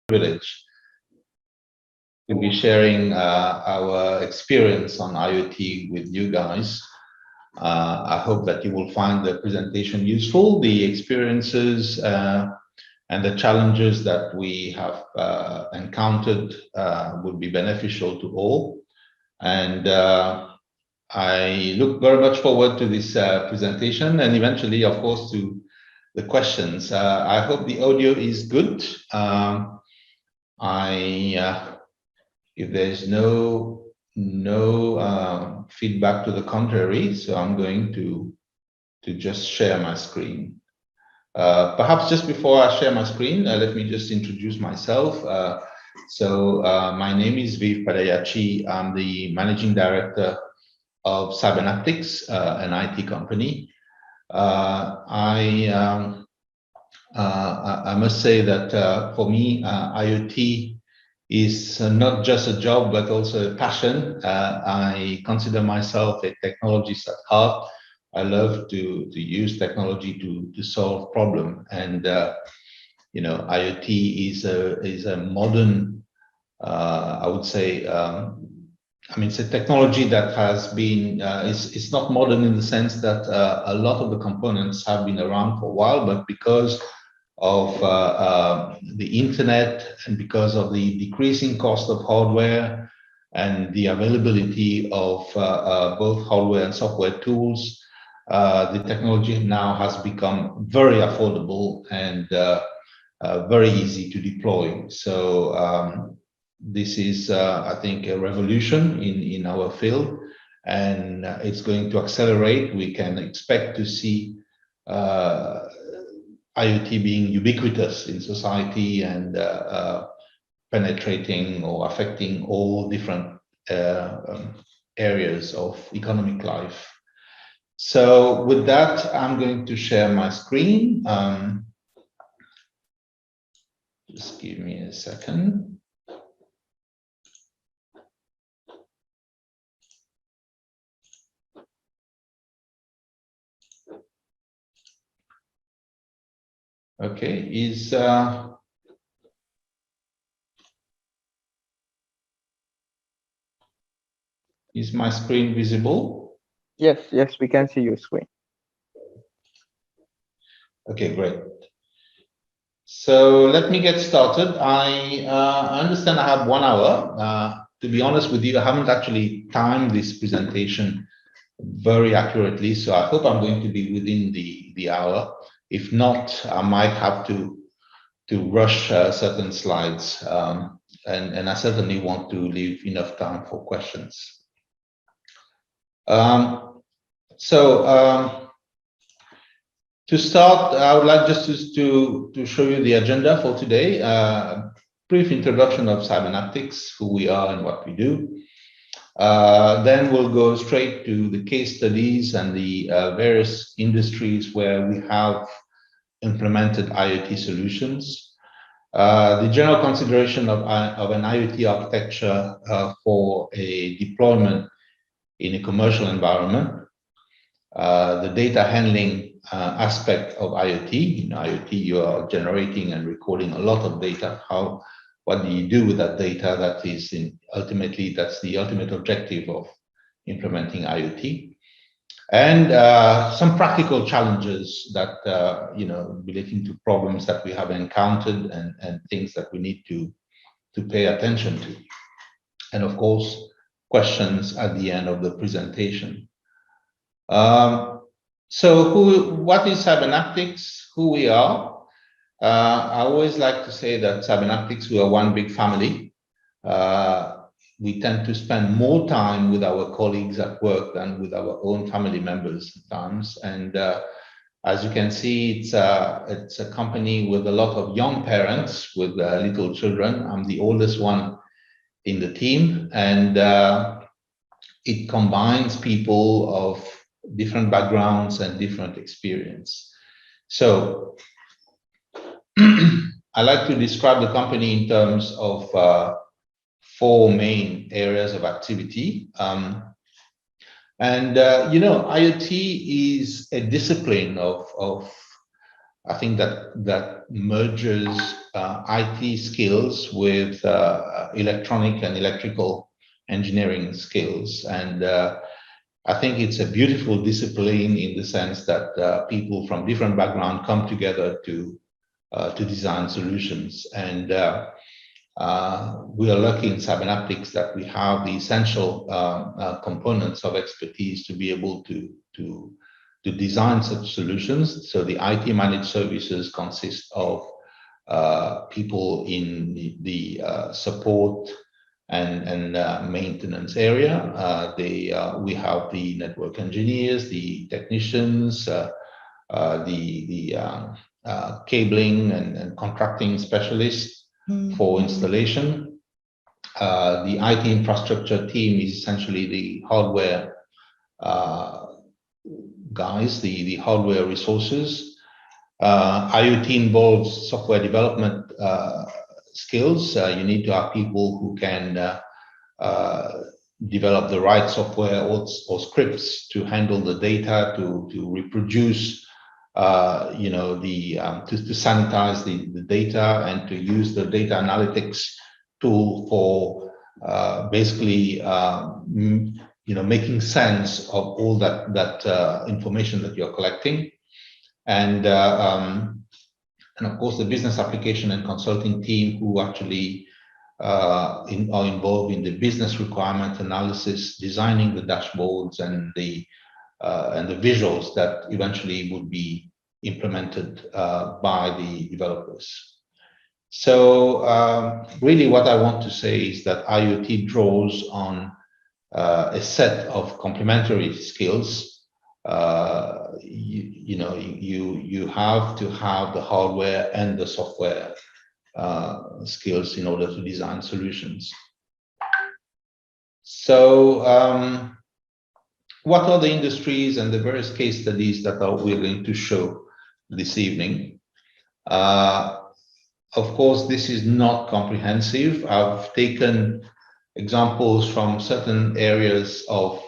privilege to be sharing our experience on IoT with you guys. I hope that you will find the presentation useful, the experiences and the challenges that we have encountered would be beneficial to all. And I look very much forward to this presentation and eventually, of course, to the questions. I hope the audio is good. If there's no feedback to the contrary, so I'm going to just share my screen. Perhaps just before I share my screen, let me just introduce myself. My name is Padayatchy. I'm the managing director of Cybernaptics, an IT company. I must say that for me, IoT is not just a job, but also a passion. I consider myself a technologist at heart. I love to use technology to solve problems, and IoT is a modern, I would say. It's a technology that has been. It's not modern in the sense that a lot of the components have been around for a while, but because of the internet and because of the decreasing cost of hardware and the availability of both hardware and software tools, the technology now has become very affordable and very easy to deploy. So this is, I think, a revolution in our field, and it's going to accelerate. We can expect to see IoT being ubiquitous in society and penetrating or affecting all different areas of economic life. So with that, I'm going to share my screen. Just give me a second. Okay, is my screen visible? Yes, we can see your screen. Okay, great. So let me get started. I understand I have 1 hour. To be honest with you, I haven't actually timed this presentation very accurately, so I hope I'm going to be within the hour. If not, I might have to rush certain slides, and I certainly want to leave enough time for questions. To start, I would like just to show you the agenda for today. Brief introduction of Cybernaptics, who we are and what we do. Then we'll go straight to the case studies and the various industries where we have implemented IoT solutions. The general consideration of an IoT architecture for a deployment in a commercial environment. The data handling aspect of IoT. In IoT, you are generating and recording a lot of data. What do you do with that data? That is ultimately, that's the ultimate objective of implementing IoT. And some practical challenges that relating to problems that we have encountered and things that we need to pay attention to. And of course, questions at the end of the presentation. What is Cybernaptics? Who we are? I always like to say that Cybernaptics, we are one big family. We tend to spend more time with our colleagues at work than with our own family members sometimes. And as you can see, it's a company with a lot of young parents with little children. I'm the oldest one in the team, and it combines people of different backgrounds and different experience. So I like to describe the company in terms of 4 main areas of activity. IoT is a discipline of I think that merges IT skills with electronic and electrical engineering skills, and I think it's a beautiful discipline in the sense that people from different backgrounds come together to design solutions. And we are lucky in Cybernaptics that we have the essential components of expertise to be able to design such solutions. So the IT managed services consist of people in the support and maintenance area. We have the network engineers, the technicians, the cabling and contracting specialists for installation. The IT infrastructure team is essentially the hardware guys, the hardware resources. IoT involves software development skills. You need to have people who can develop the right software or scripts to handle the data, to reproduce, to sanitize the data and to use the data analytics tool for basically, making sense of all that information that you're collecting. And of course, the business application and consulting team who actually are involved in the business requirement analysis, designing the dashboards and the visuals that eventually would be implemented by the developers. So really what I want to say is that IoT draws on a set of complementary skills. You have to have the hardware and the software skills in order to design solutions. So what are the industries and the various case studies that we're going to show this evening? Of course, this is not comprehensive. I've taken examples from certain areas of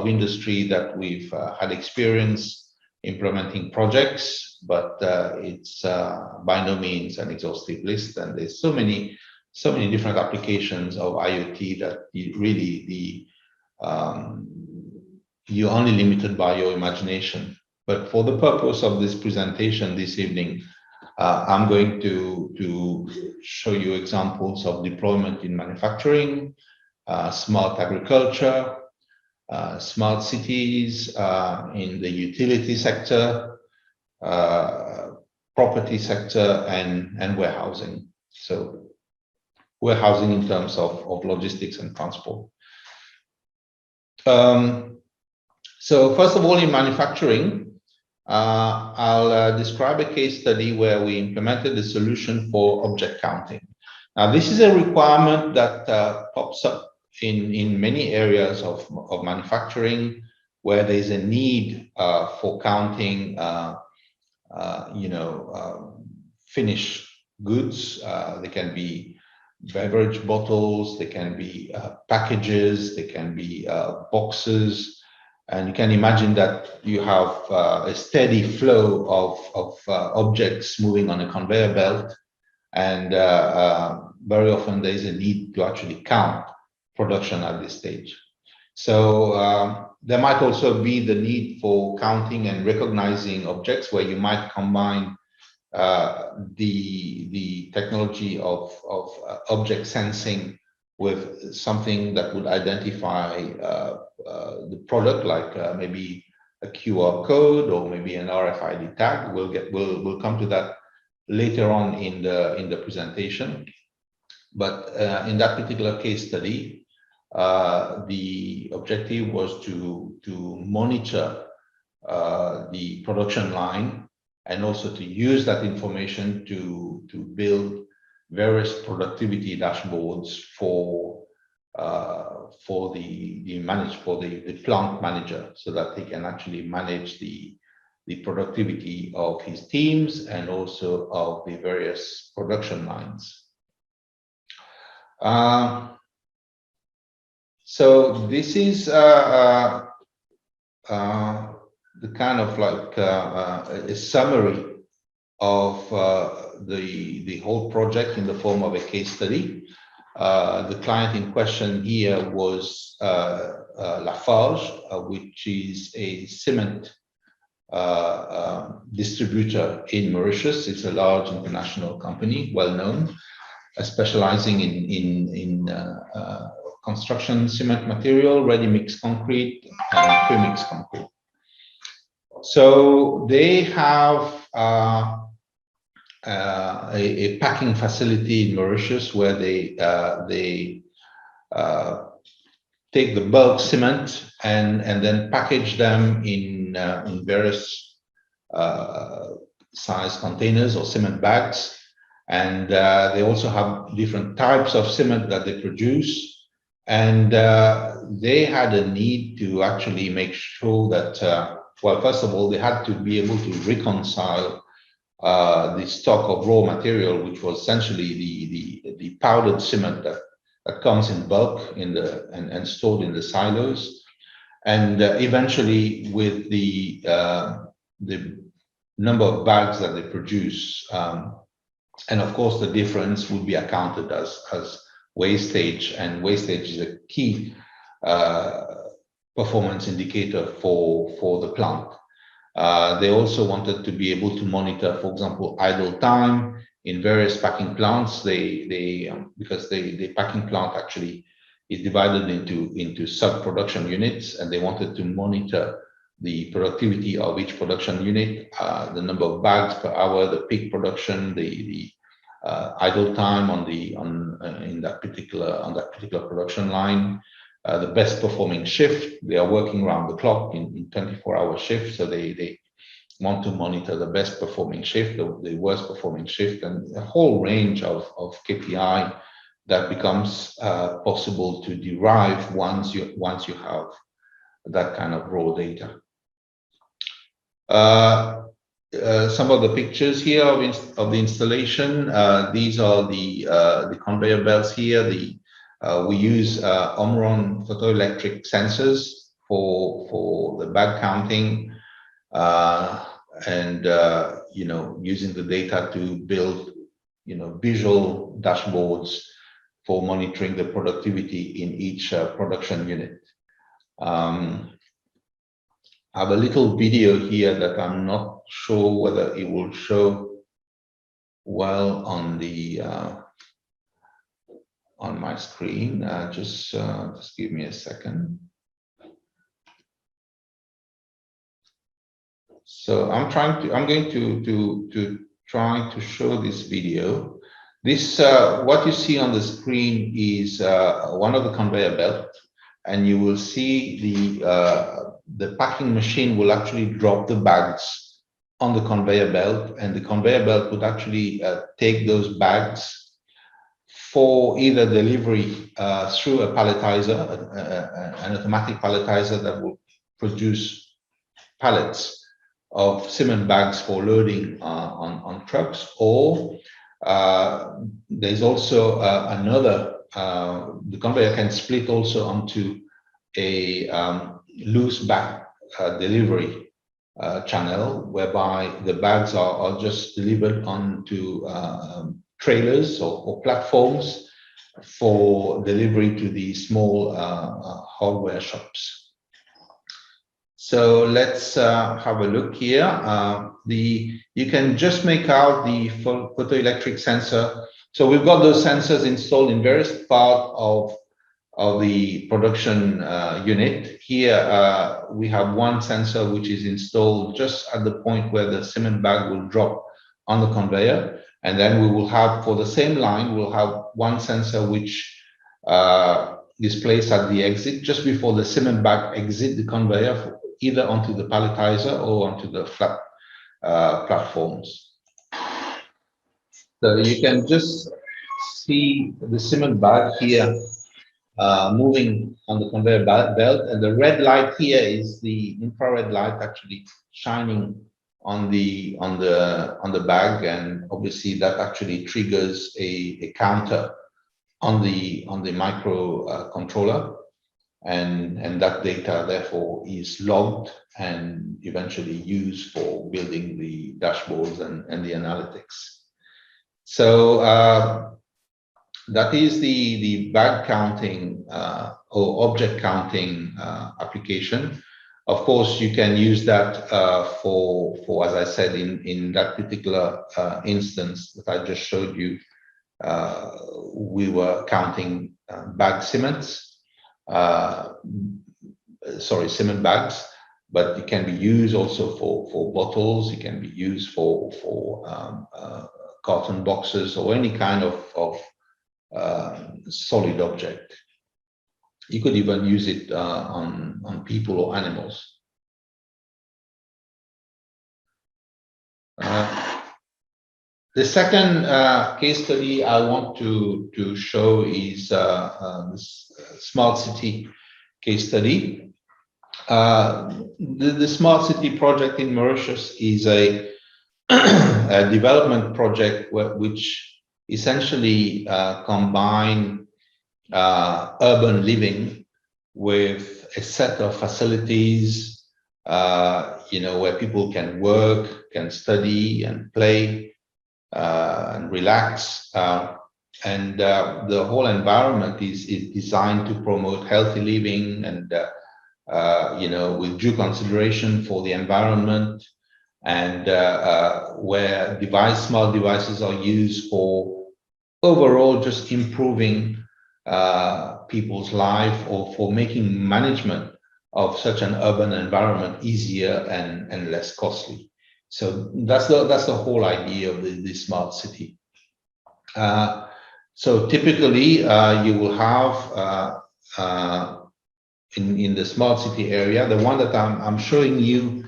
industry that we've had experience implementing projects, but it's by no means an exhaustive list, and there's so many different applications of IoT that you're only limited by your imagination. But for the purpose of this presentation this evening, I'm going to show you examples of deployment in manufacturing, smart agriculture, smart cities, in the utility sector, property sector, and warehousing. So warehousing in terms of logistics and transport. So first of all, in manufacturing, I'll describe a case study where we implemented a solution for object counting. Now, this is a requirement that pops up in many areas of manufacturing, where there's a need for counting, finished goods. They can be beverage bottles, they can be packages, they can be boxes. And you can imagine that you have a steady flow of objects moving on a conveyor belt, and very often there is a need to actually count production at this stage. So there might also be the need for counting and recognizing objects, where you might combine the technology of object sensing with something that would identify the product, like maybe a QR code or maybe an RFID tag. We'll come to that later on in the presentation. But in that particular case study, the objective was to monitor the production line, and also to use that information to build various productivity dashboards for the plant manager, so that he can actually manage the productivity of his teams and also of the various production lines. So this is the kind of like a summary of the whole project in the form of a case study. The client in question here was Lafarge, which is a cement distributor in Mauritius. It's a large international company, well known, specializing in construction cement material, ready-mix concrete, and pre-mix concrete. So they have a packing facility in Mauritius where they take the bulk cement and then package them in various size containers or cement bags. And they also have different types of cement that they produce. And they had a need to actually make sure that, well, first of all, they had to be able to reconcile the stock of raw material, which was essentially the powdered cement that comes in bulk and stored in the silos, and eventually with the number of bags that they produce, and of course the difference would be accounted as wastage, and wastage is a key performance indicator for the plant. They also wanted to be able to monitor, for example, idle time in various packing plants. Because the packing plant actually is divided into sub-production units, and they wanted to monitor the productivity of each production unit, the number of bags per hour, the peak production, the idle time on that particular production line, the best performing shift. They are working around the clock in 24-hour shifts, so they want to monitor the best performing shift, the worst performing shift, and a whole range of KPI that becomes possible to derive once you have that kind of raw data. Some of the pictures here of the installation. These are the conveyor belts here. We use Omron photoelectric sensors for the bag counting, and using the data to build visual dashboards for monitoring the productivity in each production unit. I have a little video here that I'm not sure whether it will show well on the on my screen. Just give me a second. So I'm going to try to show this video. This what you see on the screen is one of the conveyor belt, and you will see the packing machine will actually drop the bags on the conveyor belt, and the conveyor belt would actually take those bags for either delivery through a palletizer, an automatic palletizer that will produce pallets of cement bags for loading on trucks, or there's also another, the conveyor can split also onto a loose bag delivery channel, whereby the bags are just delivered onto trailers or platforms for delivery to the small hardware shops. So let's have a look here. You can just make out the photoelectric sensor. So we've got those sensors installed in various parts of the production unit. Here we have one sensor which is installed just at the point where the cement bag will drop on the conveyor, and then we will have, for the same line, we'll have one sensor which is placed at the exit just before the cement bag exit the conveyor, either onto the palletizer or onto the flat platforms. So you can just see the cement bag here moving on the conveyor belt, and the red light here is the infrared light actually shining on the bag, and obviously that actually triggers a counter on the micro controller. and that data therefore is logged and eventually used for building the dashboards and the analytics. So that is the bag counting or object counting application. Of course, you can use that for as I said, in that particular instance that I just showed you, we were counting bag cements, cement bags, but it can be used also for bottles. It can be used for carton boxes or any kind of solid object. You could even use it on people or animals. The second case study I want to show is this smart city case study. The smart city project in Mauritius is a development project which essentially combine urban living with a set of facilities, where people can work, can study, and play, and relax. And the whole environment is designed to promote healthy living and, with due consideration for the environment, and where smart devices are used for overall just improving people's life, or for making management of such an urban environment easier and less costly. So that's the whole idea of the smart city. So typically you will have in the smart city area, the one that I'm showing you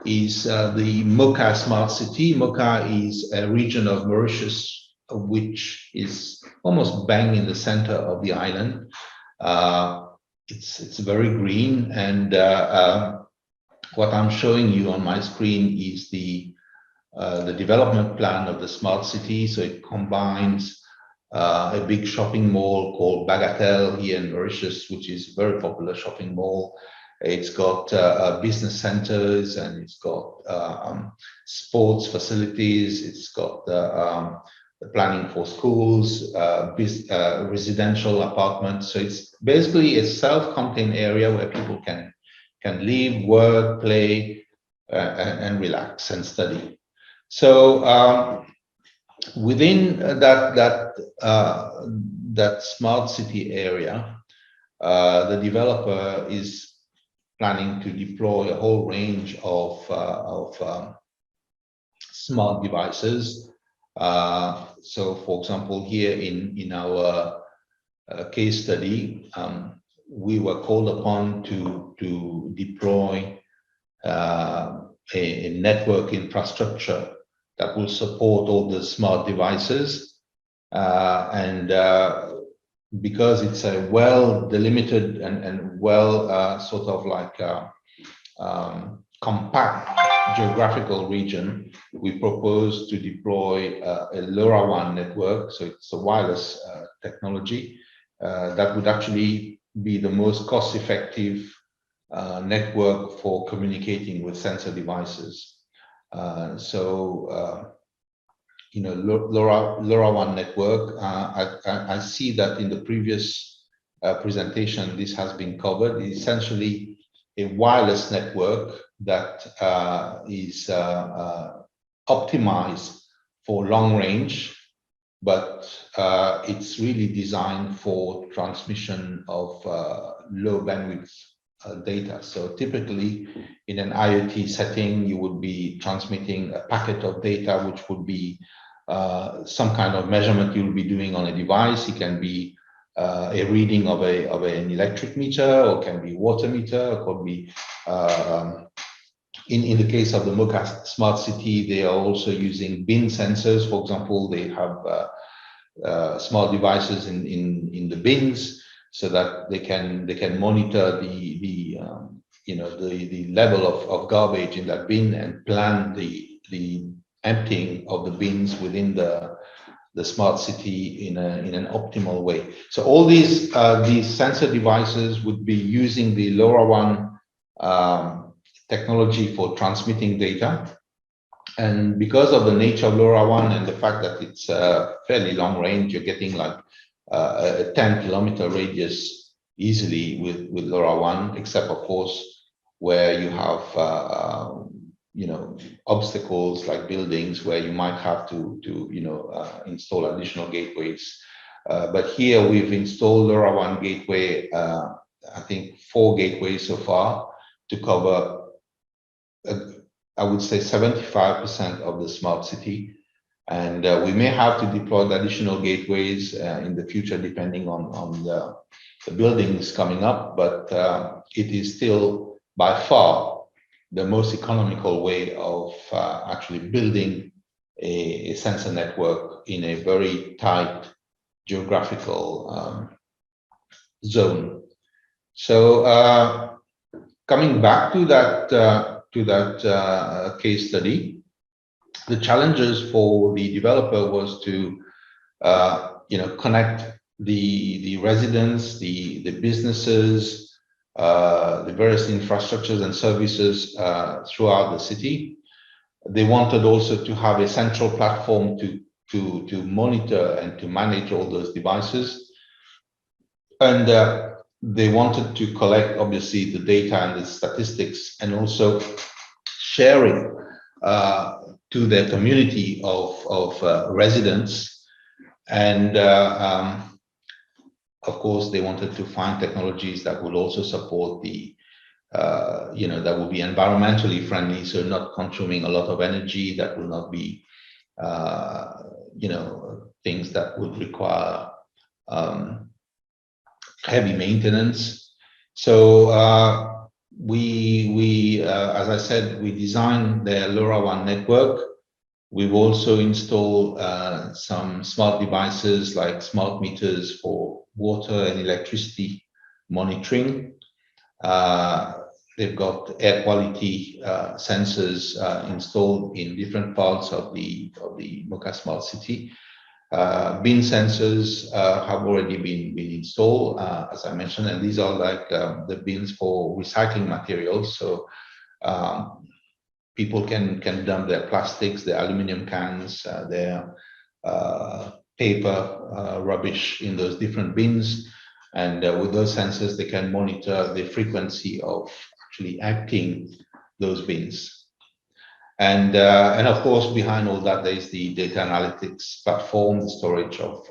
is the Mocha Smart City. Mocha is a region of Mauritius which is almost bang in the center of the island. It's very green, and what I'm showing you on my screen is the development plan of the smart city. So it combines a big shopping mall called Bagatelle here in Mauritius, which is a very popular shopping mall. It's got business centers, and it's got sports facilities. It's got the planning for schools, residential apartments. So it's basically a self-contained area where people can live, work, play, and relax and study. So within that smart city area, the developer is planning to deploy a whole range of smart devices. So, for example, here in our case study, we were called upon to deploy a network infrastructure that will support all the smart devices, and because it's a well delimited and well sort of like compact geographical region, we propose to deploy a LoRaWAN network. So it's a wireless technology that would actually be the most cost-effective network for communicating with sensor devices. LoRaWAN network, I see that in the previous presentation, this has been covered. It's essentially a wireless network that is optimized for long range, but it's really designed for transmission of low bandwidth data. So typically in an IoT setting, you would be transmitting a packet of data, which would be some kind of measurement you'll be doing on a device. It can be a reading of an electric meter, or can be water meter, or could be in the case of the Mocha Smart City, they are also using bin sensors. For example, they have smart devices in the bins, so that they can monitor the level of garbage in that bin, and plan the emptying of the bins within the the smart city in an optimal way. So all these sensor devices would be using the LoRaWAN technology for transmitting data. And because of the nature of LoRaWAN and the fact that it's fairly long range, you're getting like a 10-kilometer radius easily with LoRaWAN, except of course where you have obstacles like buildings where you might have to install additional gateways. But here we've installed LoRaWAN gateway, I think 4 gateways so far to cover, I would say 75% of the smart city. And we may have to deploy the additional gateways in the future, depending on the buildings coming up. But it is still by far the most economical way of actually building a sensor network in a very tight geographical zone. So coming back to that case study, the challenges for the developer was to connect the residents, the businesses, the various infrastructures and services throughout the city. They wanted also to have a central platform to monitor and to manage all those devices. And they wanted to collect, obviously, the data and the statistics, and also sharing to their community of residents. And of course, they wanted to find technologies that would also support the, that will be environmentally friendly, so not consuming a lot of energy, that will not be, things that would require heavy maintenance. So we as I said, we designed the LoRaWAN network. We've also installed some smart devices like smart meters for water and electricity monitoring. They've got air quality sensors installed in different parts of the Mocha Smart City. Bin sensors have already been installed, as I mentioned, and these are like the bins for recycling materials. So people can dump their plastics, their aluminum cans, their paper rubbish in those different bins. And with those sensors, they can monitor the frequency of actually emptying those bins. And of course, behind all that, there is the data analytics platform, the storage of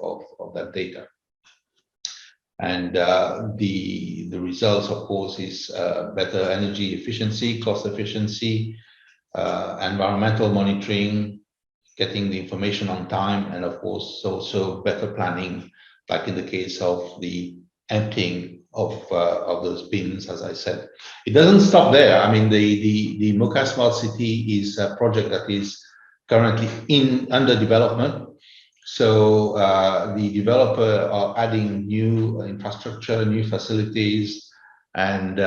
that data. And the results, of course, is better energy efficiency, cost efficiency, environmental monitoring, getting the information on time, and of course, also better planning, like in the case of the emptying of those bins, as I said. It doesn't stop there. I mean, the Mocha Smart City is a project that is currently under development. So the developer are adding new infrastructure, new facilities, and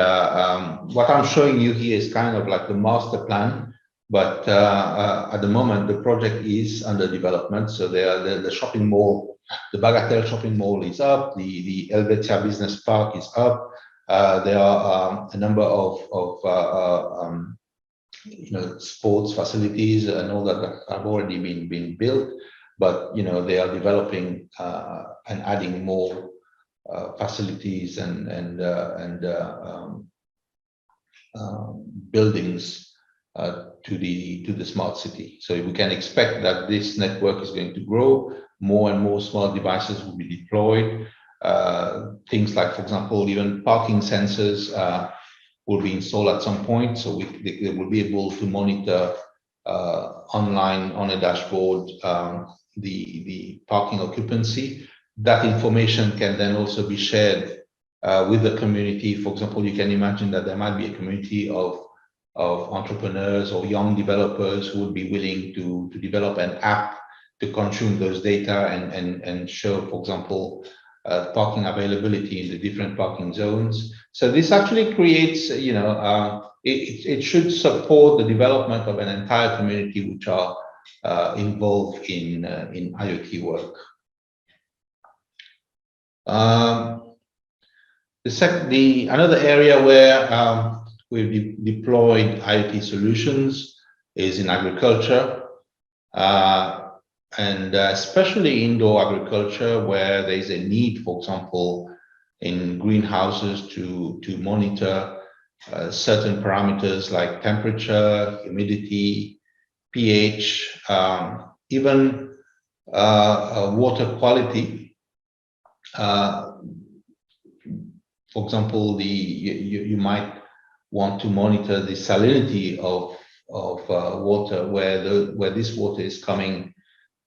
what I'm showing you here is kind of like the master plan. But at the moment, the project is under development. So the shopping mall, the Bagatelle shopping mall is up. The Helvetia Business Park is up. There are a number of sports facilities and all that have already been built. But they are developing and adding more facilities and buildings to the smart city. So we can expect that this network is going to grow. More and more smart devices will be deployed. Things like, for example, even parking sensors will be installed at some point. So they will be able to monitor online on a dashboard the parking occupancy. That information can then also be shared with the community. For example, you can imagine that there might be a community of entrepreneurs or young developers who would be willing to develop an app to consume those data and show, for example, parking availability in the different parking zones. So this actually creates, it should support the development of an entire community, which are involved in IoT work. Another area where we've deployed IoT solutions is in agriculture, and especially indoor agriculture, where there is a need, for example, in greenhouses to monitor certain parameters like temperature, humidity, pH, even water quality. For example, you might want to monitor the salinity of water, where this water is coming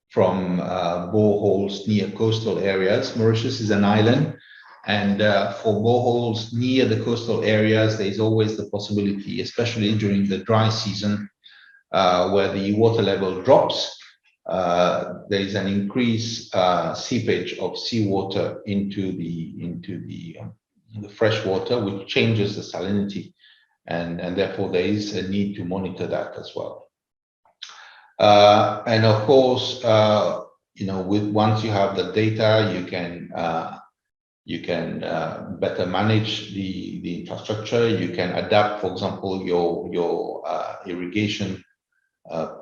from boreholes near coastal areas. Mauritius is an island, and for boreholes near the coastal areas, there is always the possibility, especially during the dry season, where the water level drops, there is an increased seepage of seawater into the fresh water, which changes the salinity, and therefore there is a need to monitor that as well. And of course, once you have the data, you can better manage the infrastructure. You can adapt, for example, your irrigation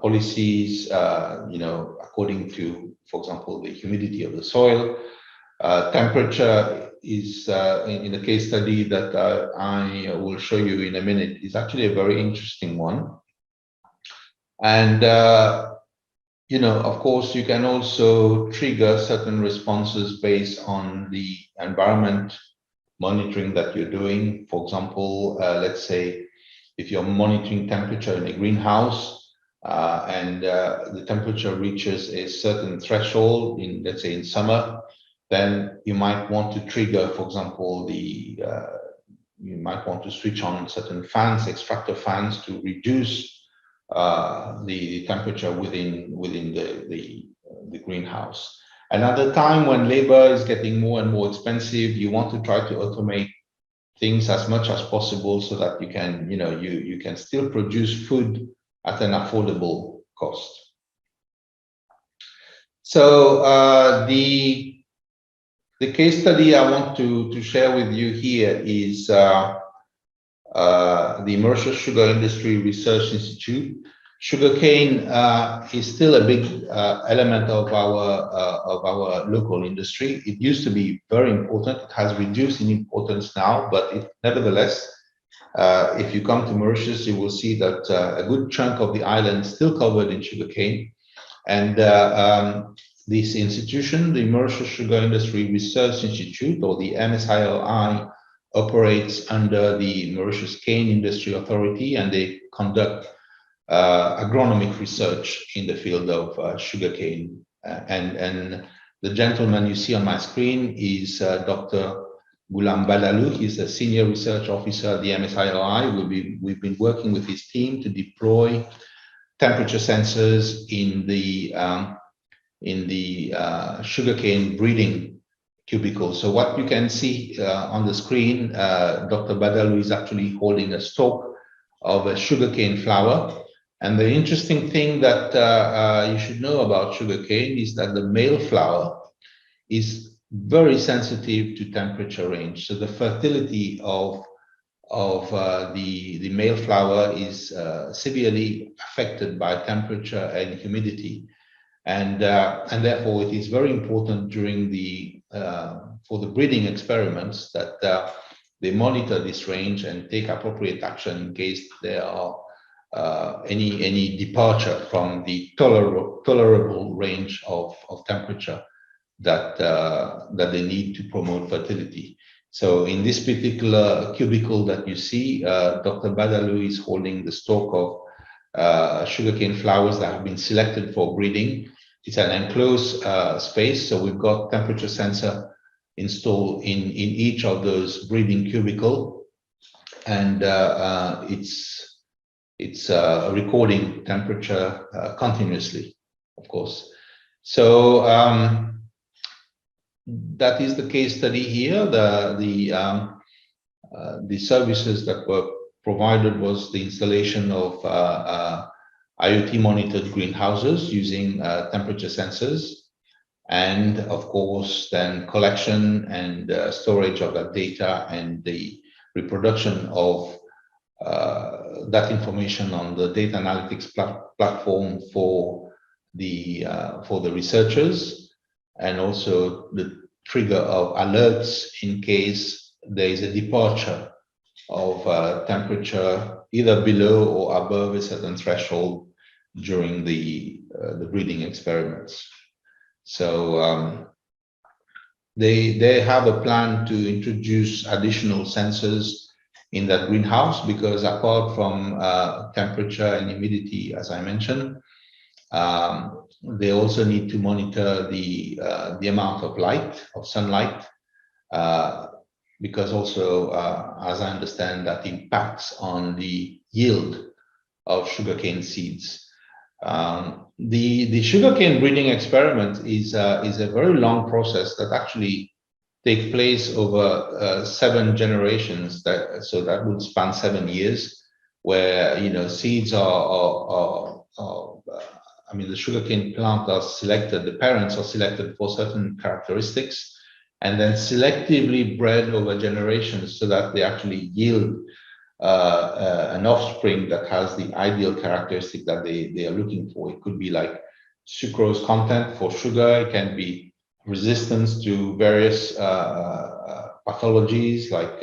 policies, according to, for example, the humidity of the soil. Temperature is, in the case study that I will show you in a minute, is actually a very interesting one. And, of course, you can also trigger certain responses based on the environment monitoring that you're doing. For example, let's say if you're monitoring temperature in a greenhouse, and the temperature reaches a certain threshold in, let's say, in summer, then you might want to trigger, for example, you might want to switch on certain fans, extractor fans, to reduce the temperature within the greenhouse. Another time when labor is getting more and more expensive, you want to try to automate things as much as possible so that you can, you can still produce food at an affordable cost. So the case study I want to share with you here is the Mauritius Sugar Industry Research Institute. Sugarcane is still a big element of our local industry. It used to be very important. It has reduced in importance now, but nevertheless, if you come to Mauritius, you will see that a good chunk of the island is still covered in sugarcane. And this institution, the Mauritius Sugar Industry Research Institute, or the MSILI, operates under the Mauritius Cane Industry Authority, and they conduct agronomic research in the field of sugarcane. And the gentleman you see on my screen is Dr. Ghulam Badalu. He's a senior research officer at the MSILI. We've been working with his team to deploy temperature sensors in the sugarcane breeding cubicle. So what you can see on the screen, Dr. Badalu is actually holding a stalk of a sugarcane flower. And the interesting thing that you should know about sugarcane is that the male flower is very sensitive to temperature range. So the fertility of the male flower is severely affected by temperature and humidity. And therefore, it is very important during for the breeding experiments that they monitor this range and take appropriate action in case there are any departure from the tolerable range of temperature that they need to promote fertility. So in this particular cubicle that you see, Dr. Badalu is holding the stalk of sugarcane flowers that have been selected for breeding. It's an enclosed space, so we've got temperature sensor installed in each of those breeding cubicle, and it's recording temperature continuously, of course. So that is the case study here. The services that were provided was the installation of IoT monitored greenhouses using temperature sensors, and of course then collection and storage of that data and the reproduction of that information on the data analytics platform for the researchers, and also the trigger of alerts in case there is a departure of temperature either below or above a certain threshold during the breeding experiments. So they have a plan to introduce additional sensors in that greenhouse, because apart from temperature and humidity, as I mentioned, they also need to monitor the amount of light, of sunlight, because also, as I understand, that impacts on the yield of sugarcane seeds. The sugarcane breeding experiment is a very long process that actually take place over 7 generations. So that would span 7 years, where seeds are I mean, the sugarcane plant are selected. The parents are selected for certain characteristics, and then selectively bred over generations so that they actually yield an offspring that has the ideal characteristic that they are looking for. It could be like sucrose content for sugar. It can be resistance to various pathologies like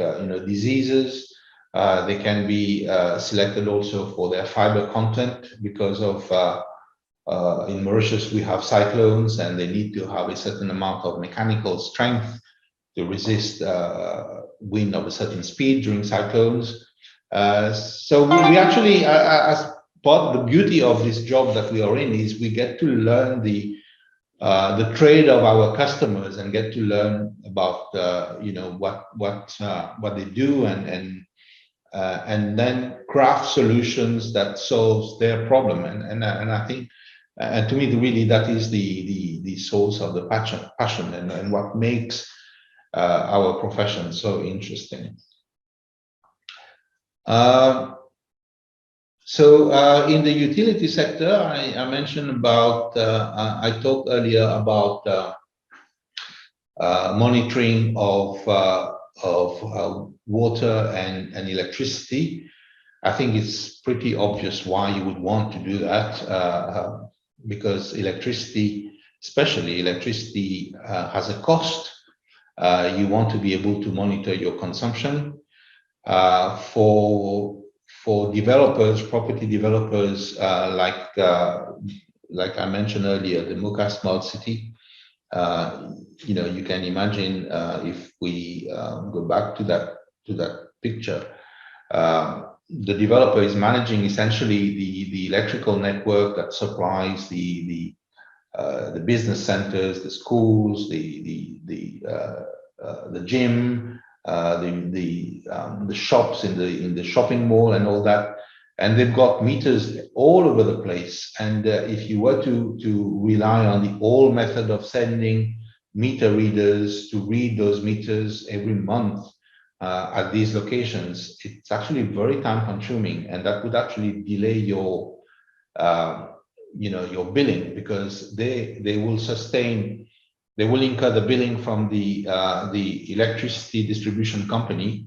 diseases. They can be selected also for their fiber content, because of in Mauritius we have cyclones, and they need to have a certain amount of mechanical strength to resist wind of a certain speed during cyclones. So we actually, as part of the beauty of this job that we are in, is we get to learn the trade of our customers, and get to learn about what they do, and then craft solutions that solves their problem. And I think, to me, really that is the source of the passion and what makes our profession so interesting. So in the utility sector, I mentioned about, I talked earlier about monitoring of water and electricity. I think it's pretty obvious why you would want to do that, because electricity, especially electricity, has a cost. You want to be able to monitor your consumption. For developers, property developers, like I mentioned earlier, the Mocha Smart City. You can imagine, if we go back to that picture, the developer is managing essentially the electrical network that supplies the business centers, the schools, the gym, the shops in the shopping mall and all that, and they've got meters all over the place. And if you were to rely on the old method of sending meter readers to read those meters every month at these locations, it's actually very time consuming, and that would actually delay your your billing, because they will incur the billing from the electricity distribution company.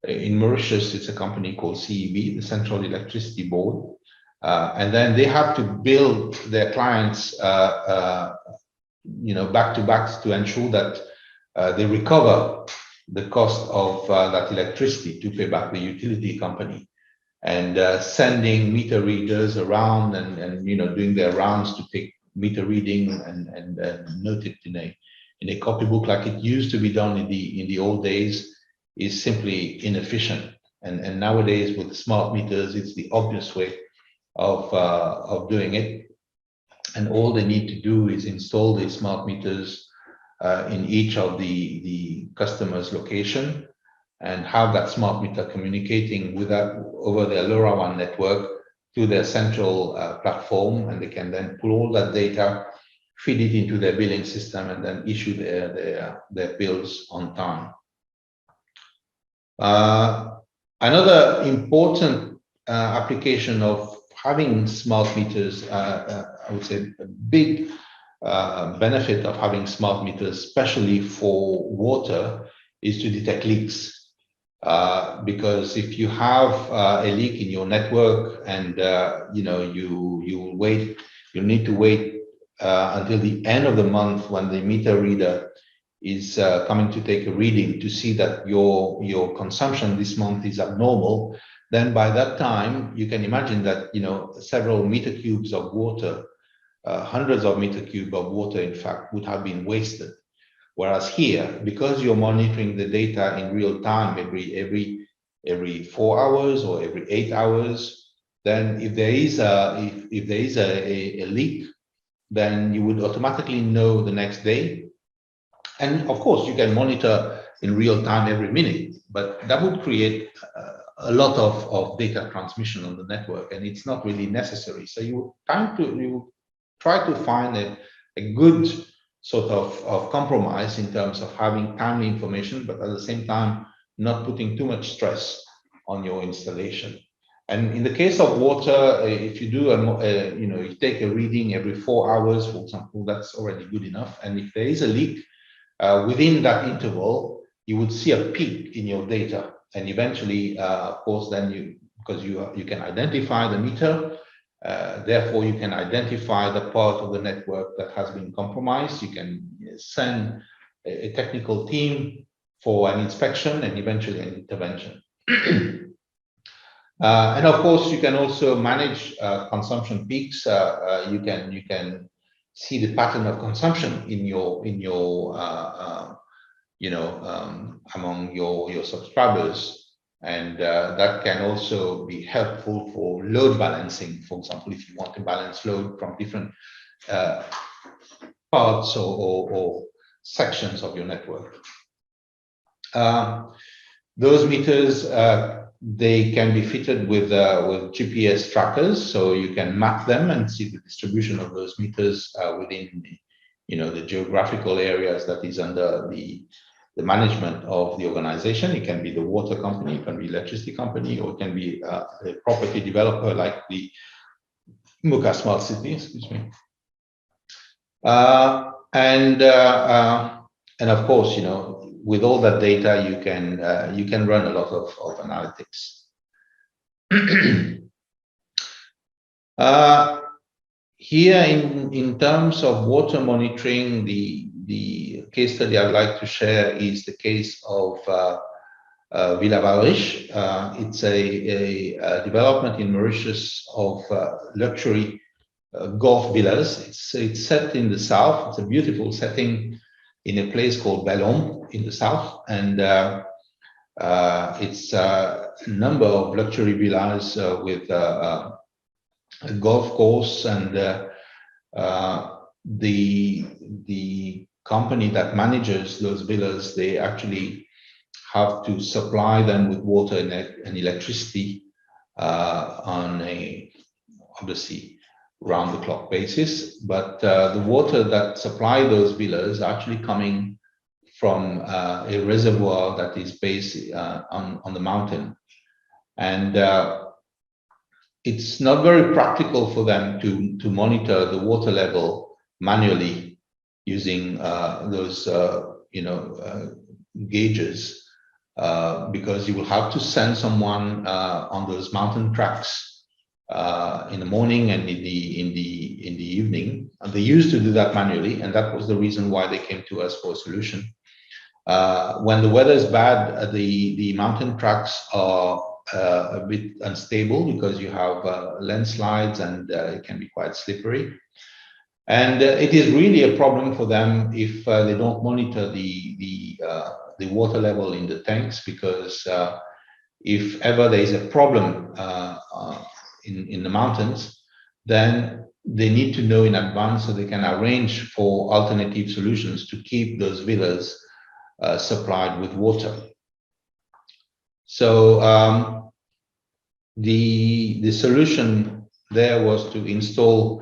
In Mauritius, it's a company called CEB, the Central Electricity Board, and then they have to bill their clients, back to back, to ensure that they recover the cost of that electricity to pay back the utility company. And sending meter readers around and doing their rounds to take meter reading and note it in a copybook like it used to be done in the old days is simply inefficient. And nowadays with the smart meters, it's the obvious way of doing it. And all they need to do is install the smart meters in each of the customer's location, and have that smart meter communicating with that over their LoRaWAN network to their central platform, and they can then pull all that data, feed it into their billing system, and then issue their bills on time. Another important application of having smart meters, I would say a big benefit of having smart meters, especially for water, is to detect leaks. Because if you have a leak in your network and you need to wait until the end of the month when the meter reader is coming to take a reading to see that your consumption this month is abnormal, then by that time you can imagine that several meter cubes of water, hundreds of meter cubes of water, in fact, would have been wasted. Whereas here, because you're monitoring the data in real time every 4 hours or every 8 hours, then if there is a leak, then you would automatically know the next day. And of course, you can monitor in real time every minute, but that would create a lot of data transmission on the network, and it's not really necessary. So you try to find a good sort of compromise in terms of having timely information, but at the same time, not putting too much stress on your installation. And in the case of water, if you do you take a reading every 4 hours, for example, that's already good enough. And if there is a leak within that interval, you would see a peak in your data. And eventually, of course, then because you can identify the meter, therefore you can identify the part of the network that has been compromised. You can send a technical team for an inspection and eventually an intervention. And of course, you can also manage consumption peaks. You can see the pattern of consumption in your among your subscribers, and that can also be helpful for load balancing. For example, if you want to balance load from different parts or sections of your network. Those meters, they can be fitted with GPS trackers, so you can map them and see the distribution of those meters within the geographical areas that is under the management of the organization. It can be the water company, it can be electricity company, or it can be a property developer like the Muka Smart City, excuse me. And of course, with all that data, you can run a lot of analytics. Here, in terms of water monitoring, the case study I'd like to share is the case of Villa Valriche. It's a development in Mauritius of luxury golf villas. It's set in the south. It's a beautiful setting in a place called Bellon in the south, and it's a number of luxury villas with a golf course, and the company that manages those villas, they actually have to supply them with water and electricity on a obviously round-the-clock basis, but the water that supply those villas are actually coming from a reservoir that is based on the mountain, and it's not very practical for them to monitor the water level manually using those gauges, because you will have to send someone on those mountain tracks in the morning and in the evening. And they used to do that manually, and that was the reason why they came to us for a solution. When the weather is bad, the mountain tracks are a bit unstable because you have landslides, and it can be quite slippery. And it is really a problem for them if they don't monitor the water level in the tanks, because if ever there is a problem in the mountains, then they need to know in advance so they can arrange for alternative solutions to keep those villas supplied with water. So the solution there was to install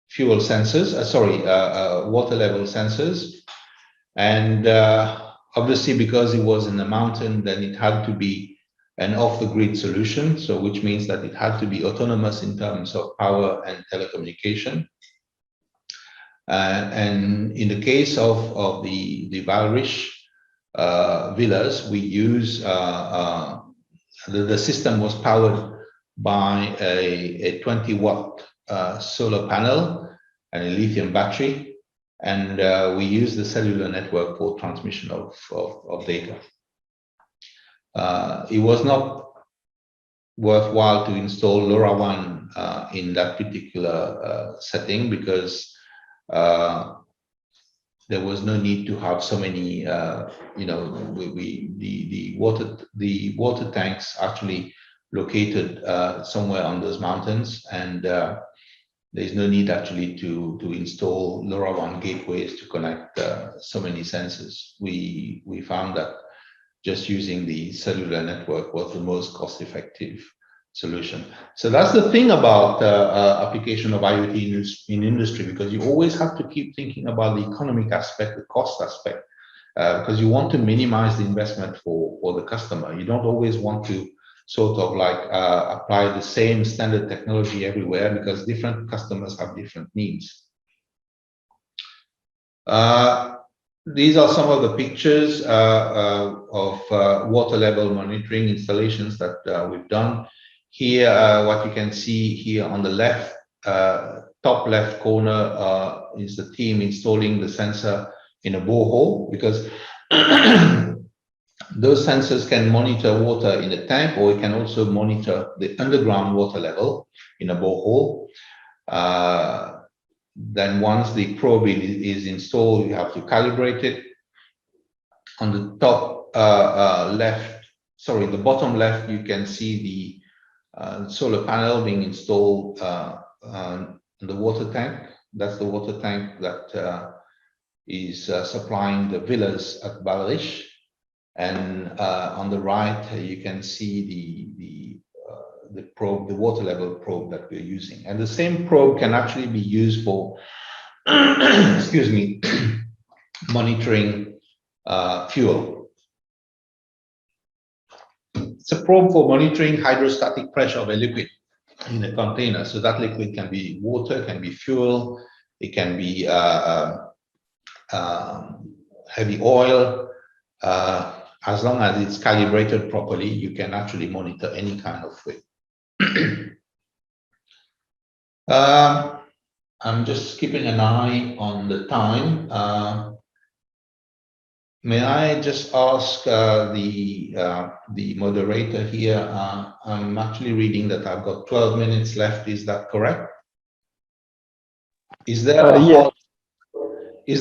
fuel sensors, water level sensors, and obviously because it was in the mountain, then it had to be an off-the-grid solution, so which means that it had to be autonomous in terms of power and telecommunication. And in the case of the Valrish villas, we use the system was powered by a 20-watt solar panel and a lithium battery, and we use the cellular network for transmission of data. It was not worthwhile to install LoRaWAN in that particular setting because there was no need to have so many, the water tanks actually located somewhere on those mountains, and there's no need actually to install LoRaWAN gateways to connect so many sensors. We found that just using the cellular network was the most cost-effective solution. So that's the thing about application of IoT in industry, because you always have to keep thinking about the economic aspect, the cost aspect, because you want to minimize the investment for the customer. You don't always want to sort of like apply the same standard technology everywhere, because different customers have different needs. These are some of the pictures of water level monitoring installations that we've done. Here, what you can see here on the left, top left corner is the team installing the sensor in a borehole, because those sensors can monitor water in the tank, or it can also monitor the underground water level in a borehole. Then once the probe is installed, you have to calibrate it. On the top left, sorry, the bottom left, you can see the solar panel being installed in the water tank. That's the water tank that is supplying the villas at Valrish. And on the right, you can see the probe, the water level probe that we're using. And the same probe can actually be used for, excuse me, monitoring fuel. It's a probe for monitoring hydrostatic pressure of a liquid in a container. So that liquid can be water, can be fuel, it can be heavy oil. As long as it's calibrated properly, you can actually monitor any kind of fluid. I'm just keeping an eye on the time. May I just ask the moderator here? I'm actually reading that I've got 12 minutes left. Is that correct? Is there a yes.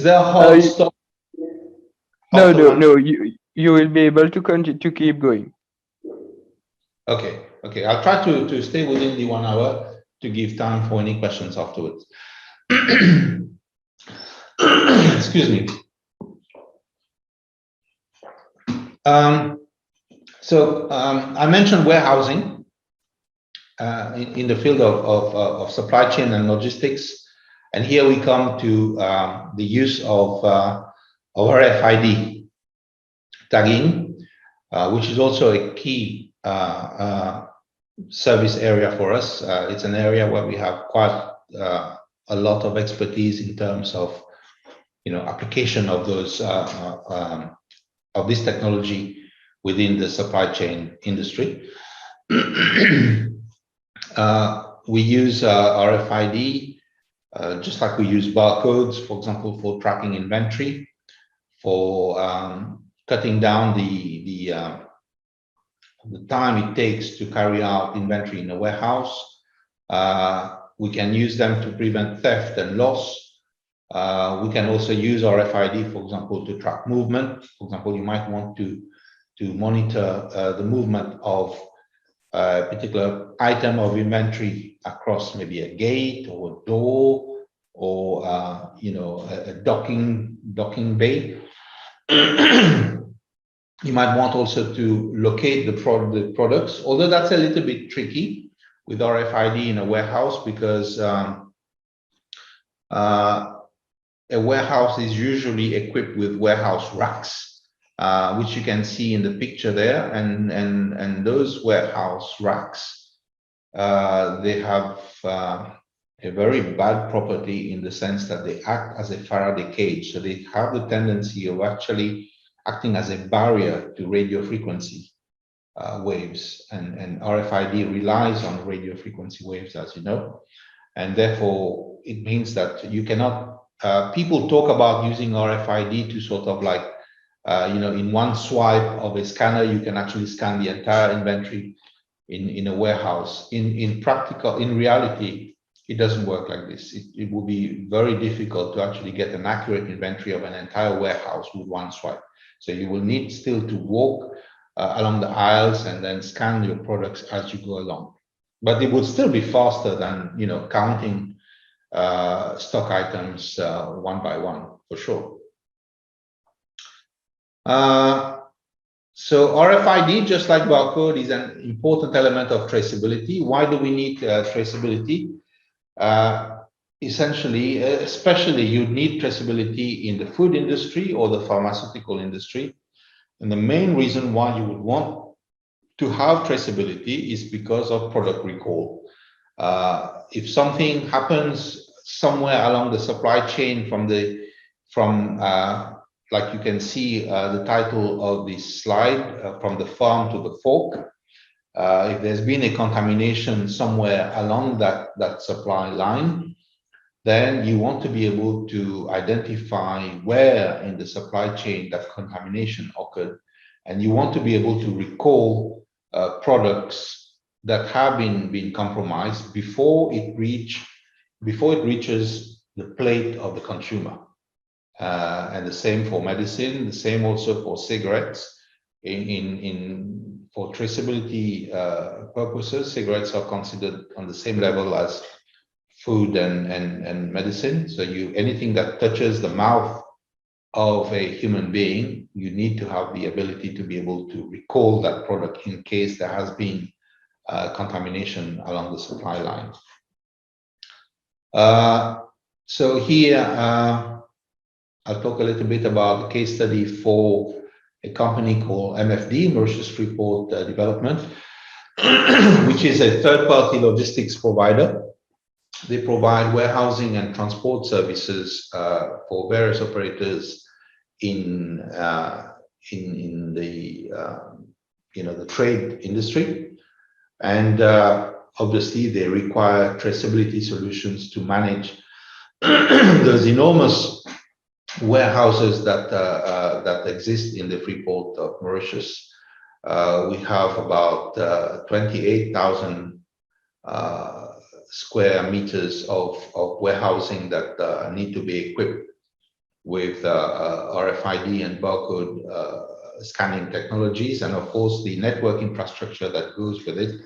hard stop? No. You will be able to continue to keep going. Okay. I'll try to stay within the 1 hour to give time for any questions afterwards. Excuse me. I mentioned warehousing in the field of supply chain and logistics, and here we come to the use of RFID tagging, which is also a key service area for us. It's an area where we have quite a lot of expertise in terms of application of those of this technology within the supply chain industry. We use RFID just like we use barcodes, for example, for tracking inventory, for cutting down the time it takes to carry out inventory in a warehouse. We can use them to prevent theft and loss. We can also use RFID, for example, to track movement. For example, you might want to monitor the movement of a particular item of inventory across maybe a gate or a door or a docking bay. You might want also to locate the products, although that's a little bit tricky with RFID in a warehouse, because a warehouse is usually equipped with warehouse racks. which you can see in the picture there, and those warehouse racks, they have a very bad property in the sense that they act as a Faraday cage. So they have the tendency of actually acting as a barrier to radio frequency waves, and RFID relies on radio frequency waves, as you know, and therefore it means that you cannot. People talk about using RFID to sort of like, in one swipe of a scanner, you can actually scan the entire inventory in a warehouse. In reality, it doesn't work like this. It will be very difficult to actually get an accurate inventory of an entire warehouse with one swipe. So you will need still to walk along the aisles and then scan your products as you go along. But it would still be faster than counting stock items one by one, for sure. So RFID, just like barcode, is an important element of traceability. Why do we need traceability? Essentially, especially you need traceability in the food industry or the pharmaceutical industry. And the main reason why you would want to have traceability is because of product recall. If something happens somewhere along the supply chain like you can see the title of this slide, from the farm to the fork, if there's been a contamination somewhere along that supply line, then you want to be able to identify where in the supply chain that contamination occurred, and you want to be able to recall products that have been compromised before it reaches the plate of the consumer. And the same for medicine, the same also for cigarettes. For traceability purposes, cigarettes are considered on the same level as food and medicine. So anything that touches the mouth of a human being, you need to have the ability to be able to recall that product in case there has been contamination along the supply line. So here, I'll talk a little bit about the case study for a company called MFD, Mauritius Freeport Development, which is a third-party logistics provider. They provide warehousing and transport services for various operators in the trade industry, and obviously they require traceability solutions to manage those enormous warehouses that exist in the Freeport of Mauritius. We have about 28,000 square meters of warehousing that need to be equipped with RFID and barcode scanning technologies, and of course the network infrastructure that goes with it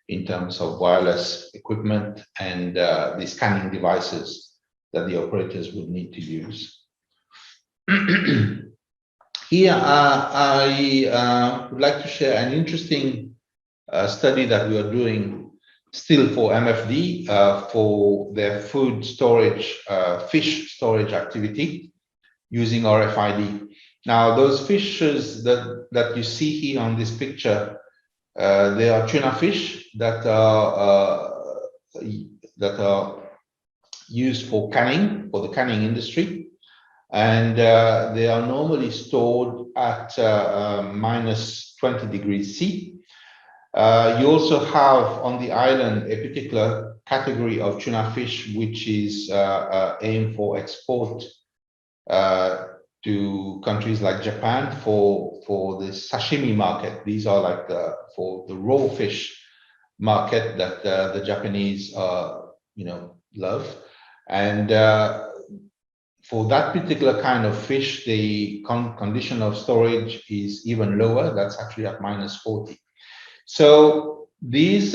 in terms of wireless equipment and the scanning devices that the operators would need to use. Here, I would like to share an interesting study that we are doing still for MFD for their food storage, fish storage activity using RFID. Now, those fishes that you see here on this picture, they are tuna fish that are used for canning, for the canning industry. And they are normally stored at minus 20 degrees C. You also have on the island a particular category of tuna fish which is aimed for export to countries like Japan for the sashimi market. These are like for the raw fish market that the Japanese love. And for that particular kind of fish, the condition of storage is even lower. That's actually at minus 40. So these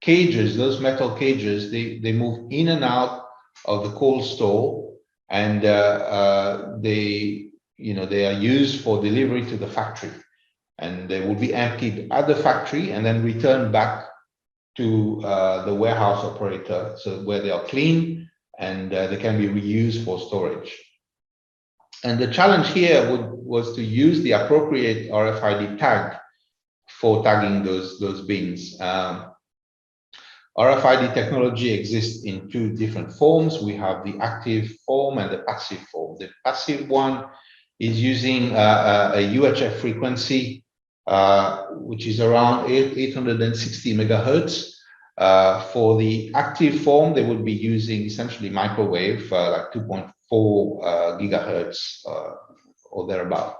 cages, those metal cages, they move in and out of the cold store, and they are used for delivery to the factory, and they will be emptied at the factory and then returned back to the warehouse operator, so where they are clean and they can be reused for storage. And the challenge here was to use the appropriate RFID tag for tagging those bins. RFID technology exists in two different forms. We have the active form and the passive form. The passive one is using a UHF frequency, which is around 860 megahertz. For the active form, they would be using essentially microwave, like 2.4 gigahertz or thereabout.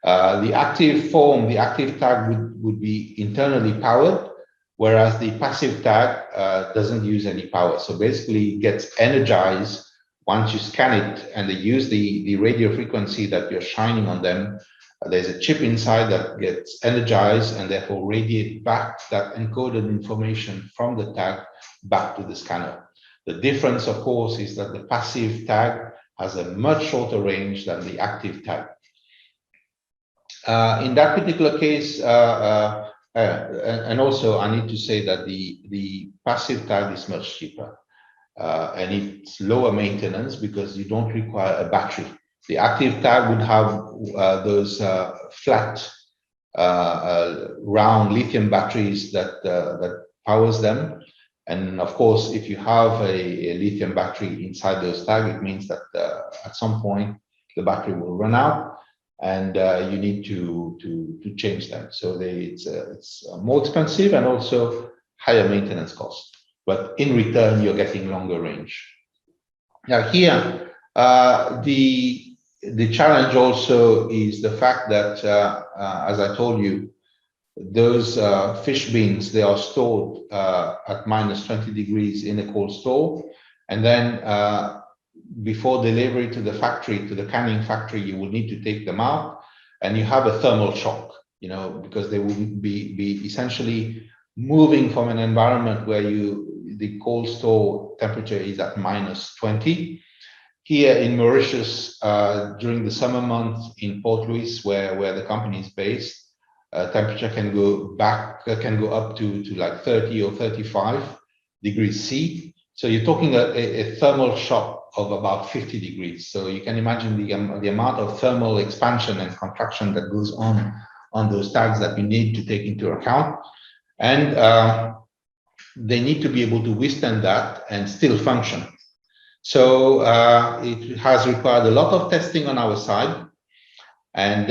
The active form, the active tag would be internally powered, whereas the passive tag doesn't use any power. So basically it gets energized once you scan it, and they use the radio frequency that you're shining on them. There's a chip inside that gets energized and therefore radiate back that encoded information from the tag back to the scanner. The difference, of course, is that the passive tag has a much shorter range than the active tag. In that particular case, and also I need to say that the passive tag is much cheaper and it's lower maintenance because you don't require a battery. The active tag would have those flat, round lithium batteries that powers them. And of course, if you have a lithium battery inside those tags, it means that at some point the battery will run out, and you need to change them. So it's more expensive and also higher maintenance cost. But in return, you're getting longer range. Now here, the challenge also is the fact that, as I told you, those fish bins, they are stored at minus 20 degrees in a cold store, and then before delivery to the factory, to the canning factory, you will need to take them out, and you have a thermal shock, because they will be essentially moving from an environment where the cold store temperature is at minus 20. Here in Mauritius, during the summer months in Port Louis, where the company is based, temperature can go up to like 30 or 35 degrees C. So you're talking a thermal shock of about 50 degrees. So you can imagine the amount of thermal expansion and contraction that goes on those tags that you need to take into account. And they need to be able to withstand that and still function. So it has required a lot of testing on our side. And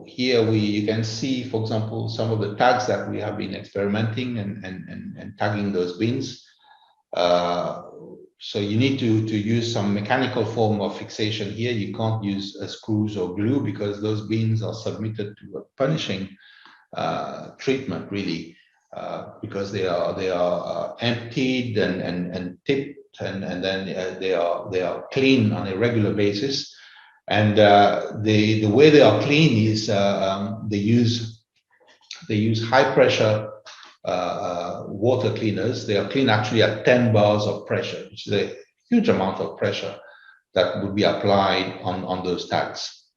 here you can see, for example, some of the tags that we have been experimenting and tagging those bins. So you need to use some mechanical form of fixation here. You can't use screws or glue because those bins are submitted to a punishing treatment, really, because they are emptied and tipped, and then they are cleaned on a regular basis. And the way they are cleaned is they use high pressure water cleaners. They are cleaned actually at 10 bars of pressure, which is a huge amount of pressure that would be applied on those tags.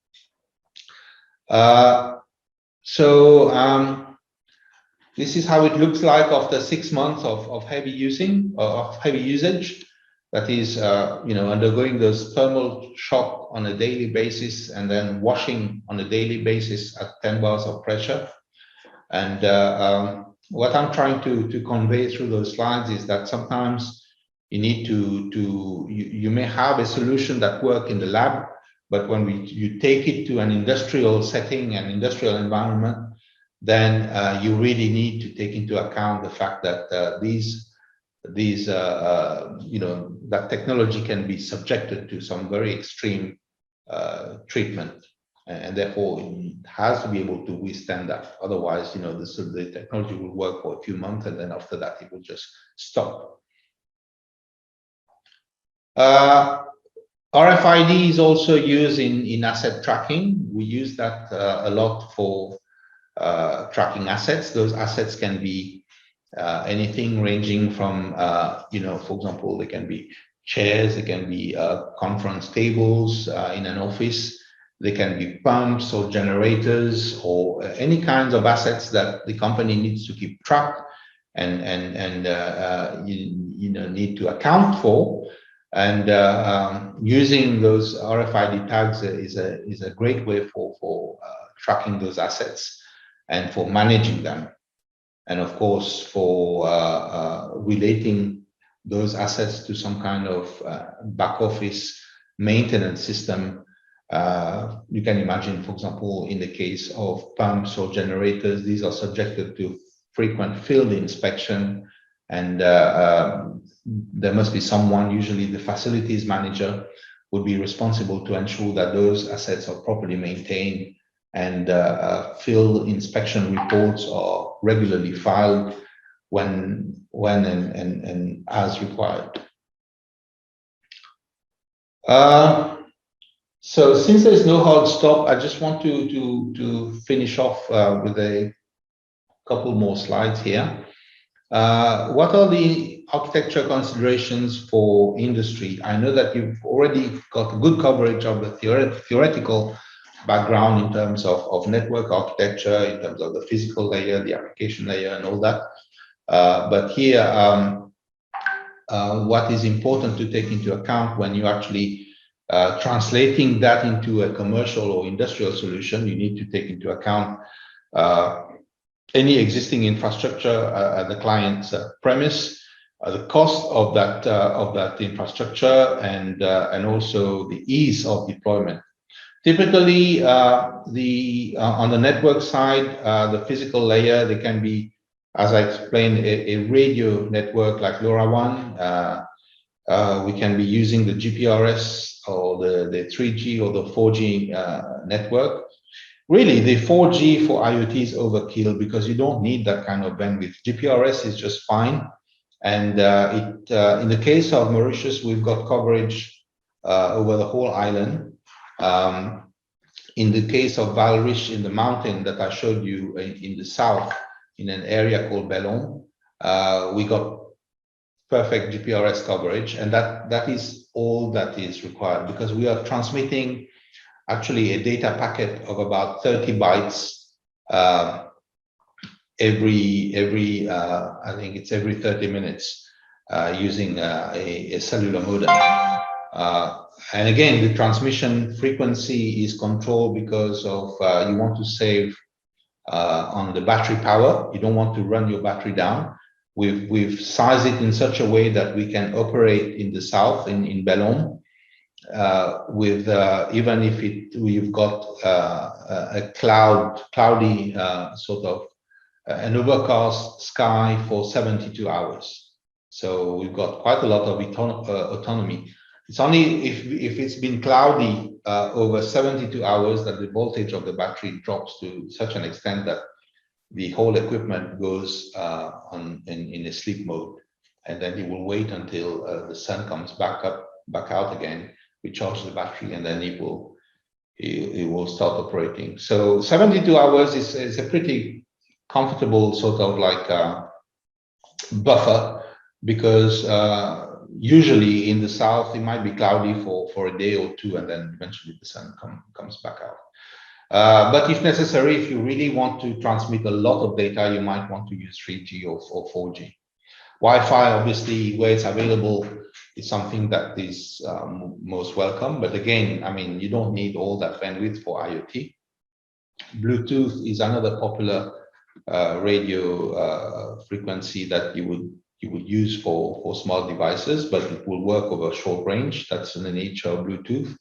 This is how it looks like after 6 months of heavy usage. That is, undergoing those thermal shock on a daily basis and then washing on a daily basis at 10 bars of pressure. And what I'm trying to convey through those slides is that sometimes you need you may have a solution that works in the lab, but when you take it to an industrial setting, an industrial environment, then you really need to take into account the fact that that technology can be subjected to some very extreme treatment, and therefore it has to be able to withstand that. Otherwise, the technology will work for a few months, and then after that, it will just stop. RFID is also used in asset tracking. We use that a lot for tracking assets. Those assets can be anything ranging from, for example, they can be chairs, they can be conference tables in an office, they can be pumps or generators or any kinds of assets that the company needs to keep track and need to account for. And using those RFID tags is a great way for tracking those assets and for managing them. And of course, for relating those assets to some kind of back office maintenance system. You can imagine, for example, in the case of pumps or generators, these are subjected to frequent field inspection, and there must be someone, usually the facilities manager, would be responsible to ensure that those assets are properly maintained, and field inspection reports are regularly filed when and as required. So since there's no hard stop, I just want to finish off with a couple more slides here. What are the architecture considerations for industry? I know that you've already got good coverage of the theoretical background in terms of network architecture, in terms of the physical layer, the application layer, and all that. But here, what is important to take into account when you actually translating that into a commercial or industrial solution, you need to take into account any existing infrastructure at the client's premise, the cost of that infrastructure, and also the ease of deployment. Typically, on the network side, the physical layer, they can be, as I explained, a radio network like LoRaWAN. We can be using the GPRS or the 3G or the 4G network. Really, the 4G for IoT is overkill because you don't need that kind of bandwidth. GPRS is just fine. And in the case of Mauritius, we've got coverage over the whole island. In the case of Valriche in the mountain that I showed you in the south, in an area called Bellon, we got perfect GPRS coverage, and that is all that is required, because we are transmitting actually a data packet of about 30 bytes every I think it's every 30 minutes using a cellular modem. And again, the transmission frequency is controlled because of you want to save on the battery power. You don't want to run your battery down. We've sized it in such a way that we can operate in the south, in Bellon, with even if we've got a cloudy sort of an overcast sky for 72 hours. So we've got quite a lot of autonomy. It's only if it's been cloudy over 72 hours that the voltage of the battery drops to such an extent that the whole equipment goes in a sleep mode, and then it will wait until the sun comes back out again. We charge the battery, and then it will start operating. So 72 hours is a pretty comfortable sort of like buffer, because usually in the south it might be cloudy for a day or two, and then eventually the sun comes back out. But if necessary, if you really want to transmit a lot of data, you might want to use 3G or 4G. Wi-Fi, obviously, where it's available, is something that is most welcome. But again, I mean, you don't need all that bandwidth for IoT. Bluetooth is another popular radio frequency that you would use for small devices, but it will work over short range. That's in the nature of Bluetooth.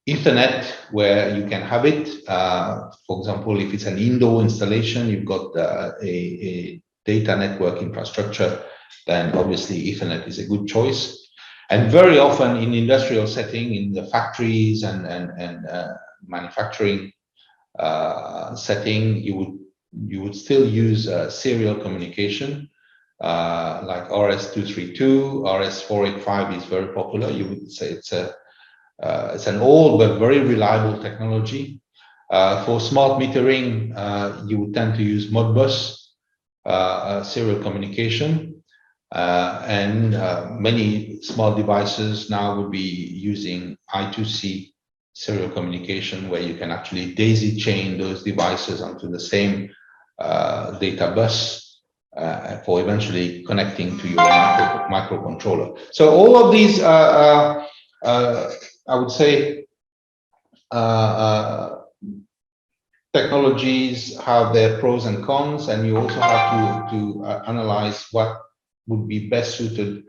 Ethernet, where you can have it. For example, if it's an indoor installation, you've got a data network infrastructure, then obviously Ethernet is a good choice. And very often in industrial setting, in the factories and manufacturing setting, you would still use serial communication, like RS-232, RS-485 is very popular. You would say it's an old but very reliable technology. For smart metering, you would tend to use Modbus serial communication, and many smart devices now would be using I2C serial communication, where you can actually daisy chain those devices onto the same data bus for eventually connecting to your microcontroller. So all of these, I would say, technologies have their pros and cons, and you also have to analyze what would be best suited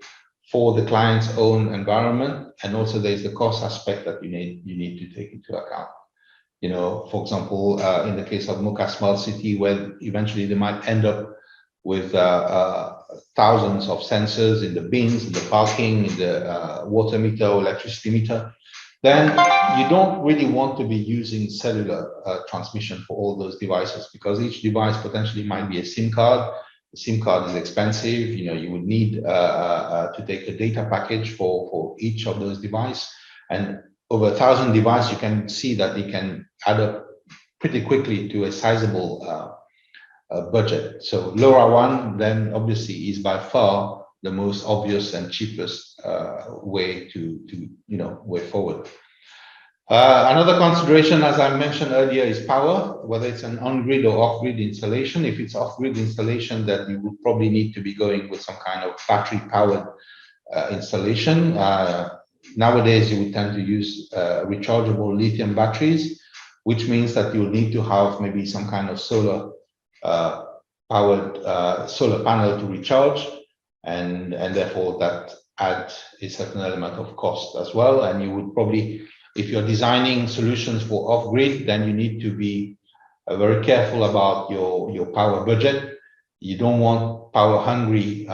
for the client's own environment, and also there's the cost aspect that you need to take into account. You know, for example, in the case of Mocha Smart City, where eventually they might end up with thousands of sensors in the bins, in the parking, in the water meter or electricity meter, then you don't really want to be using cellular transmission for all those devices, because each device potentially might be a SIM card. The SIM card is expensive. You know, you would need to take a data package for each of those devices. And over 1,000 devices, you can see that it can add up pretty quickly to a sizable budget. So LoRaWAN then obviously is by far the most obvious and cheapest way way forward. Another consideration, as I mentioned earlier, is power, whether it's an on-grid or off-grid installation. If it's off-grid installation, then you would probably need to be going with some kind of battery-powered installation. Nowadays, you would tend to use rechargeable lithium batteries, which means that you'll need to have maybe some kind of solar powered solar panel to recharge, and therefore that adds a certain element of cost as well. And you would probably, if you're designing solutions for off-grid, then you need to be very careful about your power budget. You don't want power-hungry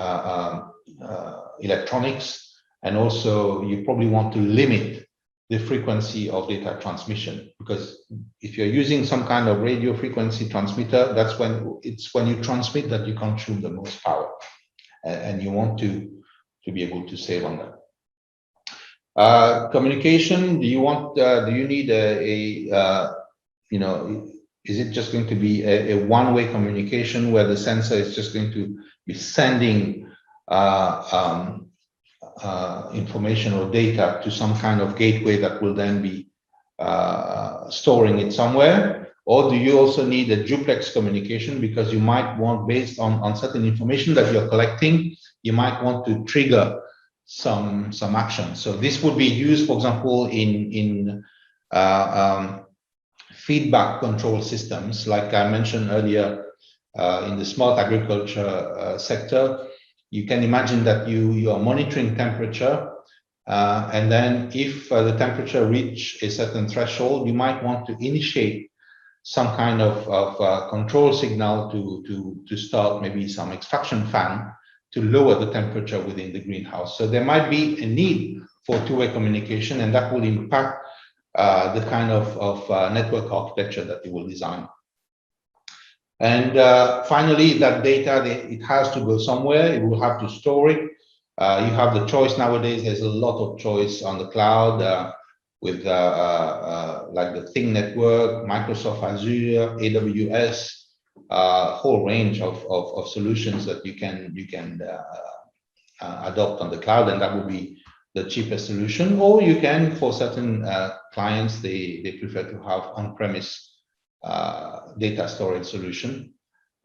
electronics, and also you probably want to limit the frequency of data transmission, because if you're using some kind of radio frequency transmitter, that's when you transmit that you consume the most power, and you want to be able to save on that. Communication, do you need is it just going to be a one-way communication where the sensor is just going to be sending information or data to some kind of gateway that will then be storing it somewhere? Or do you also need a duplex communication, because you might want, based on certain information that you're collecting, you might want to trigger some action. So this would be used, for example, in feedback control systems, like I mentioned earlier, in the smart agriculture sector. You can imagine that you are monitoring temperature, and then if the temperature reach a certain threshold, you might want to initiate some kind of control signal to start maybe some extraction fan to lower the temperature within the greenhouse. So there might be a need for two-way communication, and that will impact the kind of network architecture that you will design. And finally, that data, it has to go somewhere. It will have to store it. You have the choice nowadays. There's a lot of choice on the cloud with like the Thing Network, Microsoft Azure, AWS, whole range of solutions that you can adopt on the cloud, and that will be the cheapest solution. Or you can, for certain clients, they prefer to have on-premise data storage solution,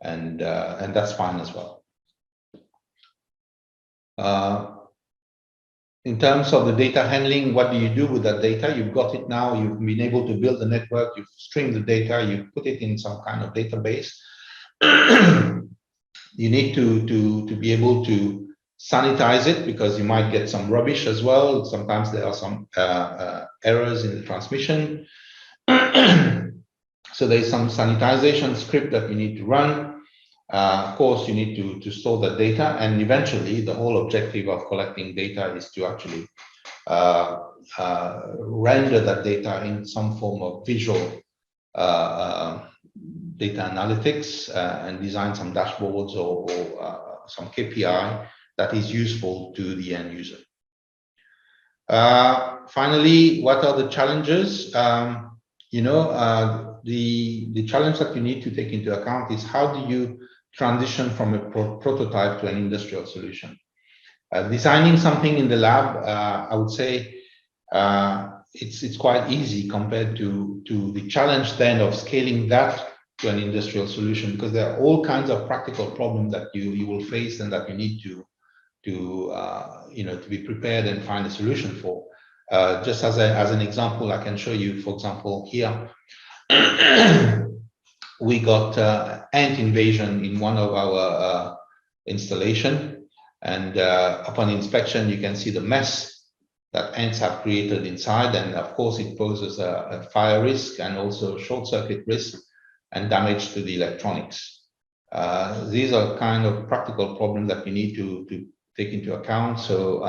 and that's fine as well. In terms of the data handling, what do you do with that data? You've got it now, you've been able to build the network, you've streamed the data, you've put it in some kind of database. You need to be able to sanitize it, because you might get some rubbish as well. Sometimes there are some errors in the transmission. So there's some sanitization script that you need to run. Of course, you need to store that data, and eventually the whole objective of collecting data is to actually render that data in some form of visual data analytics, and design some dashboards or some KPI that is useful to the end user. Finally, what are the challenges? The challenge that you need to take into account is, how do you transition from a prototype to an industrial solution? Designing something in the lab, I would say it's quite easy compared to the challenge then of scaling that an industrial solution, because there are all kinds of practical problems that you will face and that you need to be prepared and find a solution for. Just as an example, I can show you, for example, here we got ant invasion in one of our installation, and upon inspection you can see the mess that ants have created inside, and of course it poses a fire risk and also short circuit risk and damage to the electronics. These are kind of practical problems that we need to take into account. So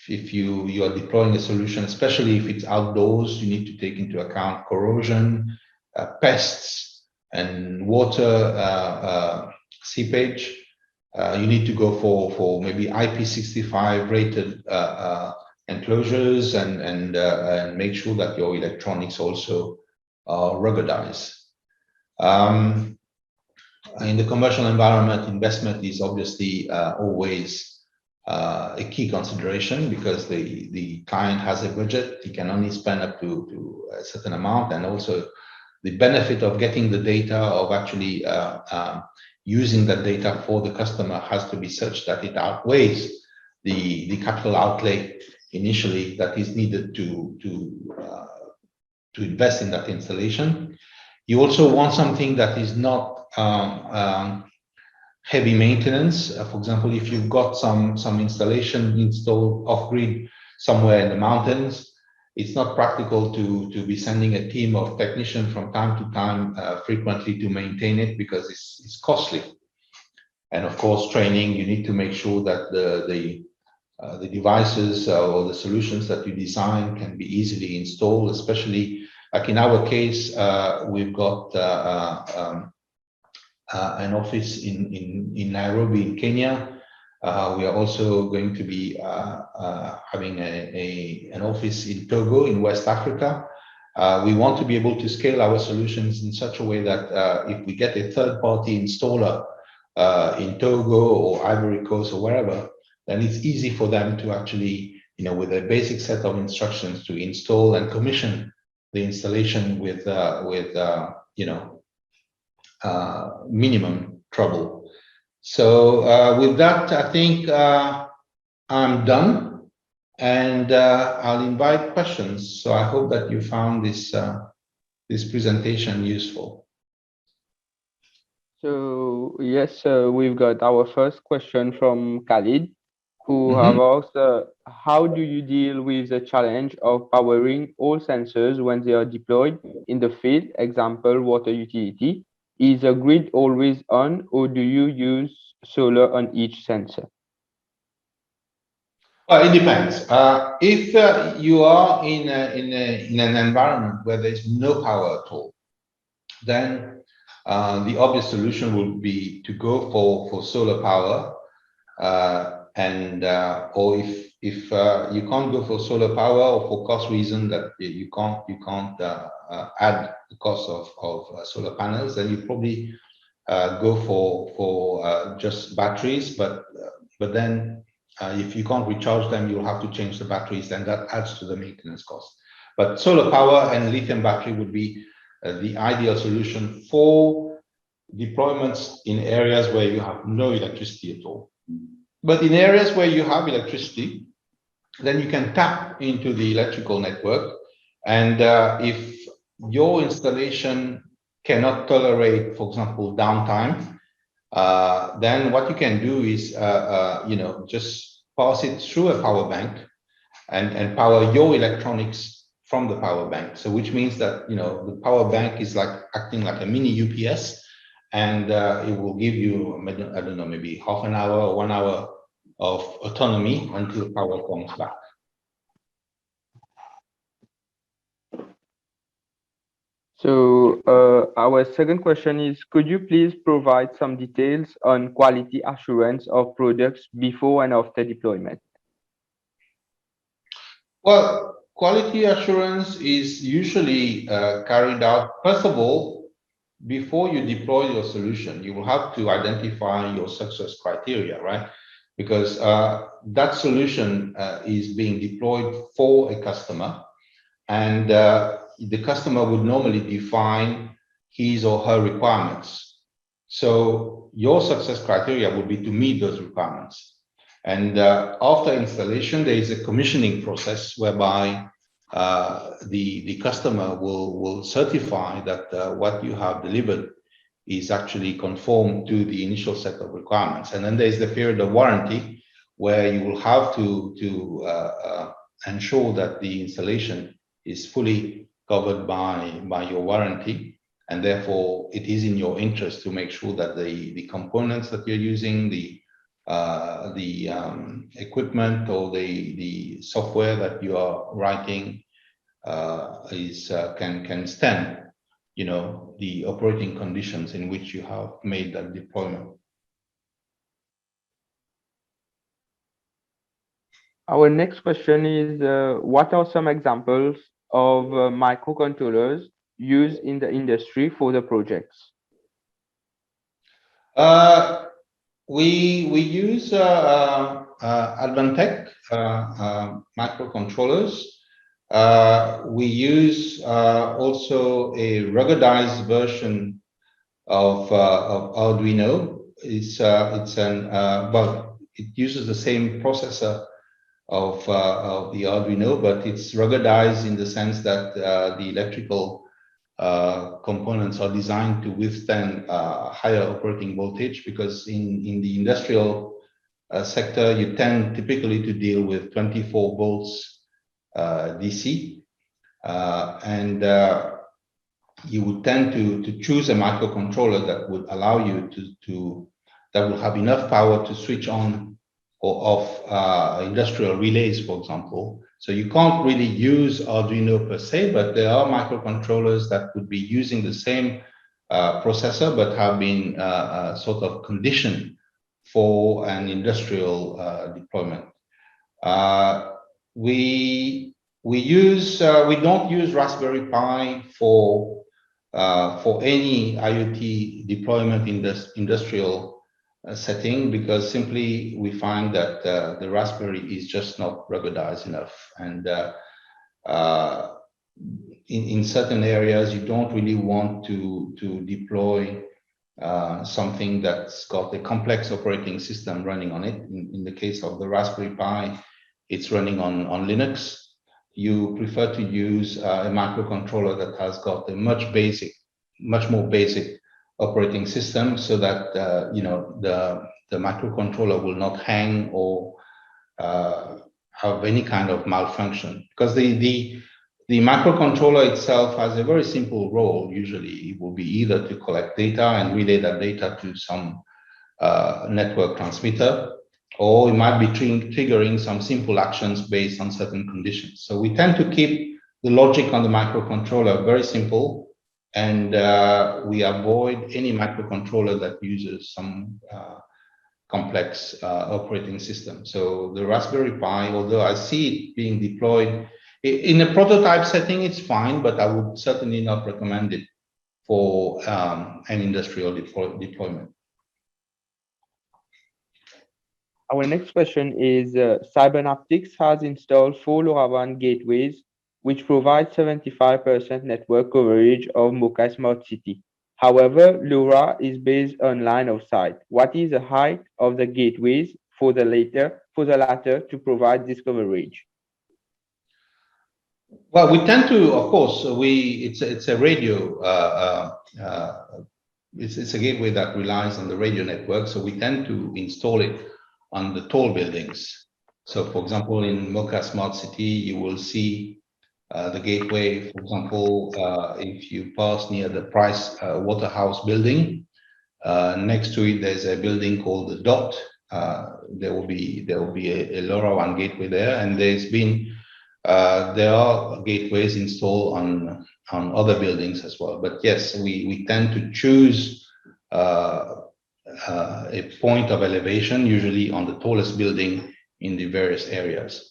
if you are deploying a solution, especially if it's outdoors, you need to take into account corrosion, pests, and water seepage. You need to go for maybe IP65 rated enclosures and make sure that your electronics also are ruggedized. In the commercial environment, investment is obviously always a key consideration, because the client has a budget. He can only spend up to a certain amount, and also the benefit of getting the data, of actually using that data for the customer, has to be such that it outweighs the capital outlay initially that is needed to invest in that installation. You also want something that is not heavy maintenance. For example, if you've got some installation installed off-grid somewhere in the mountains, it's not practical to be sending a team of technicians from time to time frequently to maintain it, because it's costly. And of course, training, you need to make sure that the devices or the solutions that you design can be easily installed, especially like in our case, we've got an office in Nairobi in Kenya. We are also going to be having an office in Togo in West Africa. We want to be able to scale our solutions in such a way that if we get a third-party installer in Togo or Ivory Coast or wherever, then it's easy for them to actually, with a basic set of instructions, to install and commission the installation with minimum trouble. So with that, I think I'm done, and I'll invite questions. So I hope that you found this presentation useful. So yes, we've got our first question from Khalid, who have asked, how do you deal with the challenge of powering all sensors when they are deployed in the field? Example, water utility. Is the grid always on, or do you use solar on each sensor? Well, it depends. If you are in an environment where there's no power at all, then the obvious solution would be to go for solar power, or if you can't go for solar power, or for cost reason that you can't add the cost of solar panels, then you probably go for just batteries. But then if you can't recharge them, you'll have to change the batteries, and that adds to the maintenance cost. But solar power and lithium battery would be the ideal solution for deployments in areas where you have no electricity at all. But in areas where you have electricity, then you can tap into the electrical network. And if your installation cannot tolerate, for example, downtime, then what you can do is, just pass it through a power bank and power your electronics from the power bank. So which means that, the power bank is like acting like a mini UPS, and it will give you, I don't know, maybe half an hour or 1 hour of autonomy until power comes back. So our second question is, could you please provide some details on quality assurance of products before and after deployment? Well, quality assurance is usually carried out, first of all, before you deploy your solution. You will have to identify your success criteria, right? Because that solution is being deployed for a customer, and the customer would normally define his or her requirements. So your success criteria would be to meet those requirements. And after installation, there is a commissioning process whereby the customer will certify that what you have delivered is actually conform to the initial set of requirements. And then there's the period of warranty where you will have to ensure that the installation is fully covered by your warranty. And therefore, it is in your interest to make sure that the components that you're using, the equipment or the software that you are writing can stand, the operating conditions in which you have made that deployment. Our next question is, what are some examples of microcontrollers used in the industry for the projects? We use Advantech microcontrollers. We use also a ruggedized version of Arduino. It uses the same processor of the Arduino, but it's ruggedized in the sense that the electrical components are designed to withstand higher operating voltage, because in the industrial sector, you tend typically to deal with 24 volts DC, and you would tend to choose a microcontroller that would allow you that will have enough power to switch on or off industrial relays, for example. So you can't really use Arduino per se, but there are microcontrollers that would be using the same processor, but have been sort of conditioned for an industrial deployment. We don't use Raspberry Pi for any IoT deployment in this industrial setting, because simply we find that the Raspberry is just not ruggedized enough, and in certain areas you don't really want to deploy something that's got a complex operating system running on it. In the case of the Raspberry Pi, it's running on Linux. You prefer to use a microcontroller that has got a much more basic operating system, so that the microcontroller will not hang or have any kind of malfunction, because the microcontroller itself has a very simple role. Usually it will be either to collect data and relay that data to some network transmitter, or it might be triggering some simple actions based on certain conditions. So we tend to keep the logic on the microcontroller very simple, and we avoid any microcontroller that uses some complex operating system. So the Raspberry Pi, although I see it being deployed in a prototype setting, it's fine, but I would certainly not recommend it for an industrial deployment. Our next question is, Cybernaptics has installed 4 LoRaWAN gateways, which provide 75% network coverage of Mocha Smart City. However, LoRa is based on line of sight. What is the height of the gateways for the latter to provide this coverage? Well, we tend to, of course, it's a radio, it's a gateway that relies on the radio network, so we tend to install it on the tall buildings. So, for example, in Mocha Smart City, you will see the gateway. For example, if you pass near the Price Waterhouse building, next to it there's a building called the Dot. There will be a LoRaWAN gateway there, and there are gateways installed on other buildings as well. But yes, we tend to choose a point of elevation, usually on the tallest building in the various areas.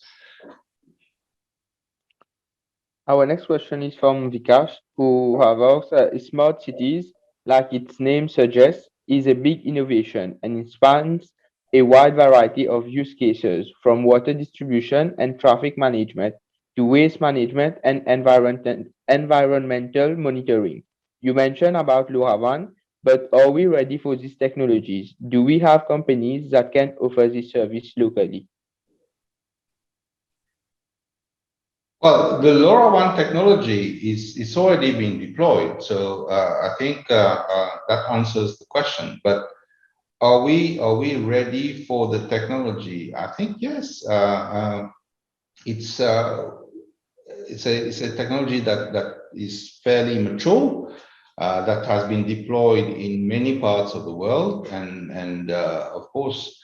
Our next question is from Vikash, who have asked, smart cities, like its name suggests, is a big innovation, and it spans a wide variety of use cases, from water distribution and traffic management to waste management and environmental monitoring. You mentioned about LoRaWAN, but are we ready for these technologies? Do we have companies that can offer this service locally? Well, the LoRaWAN technology is already being deployed, so I think that answers the question. But are we ready for the technology? I think yes. It's a technology that is fairly mature, that has been deployed in many parts of the world, and of course,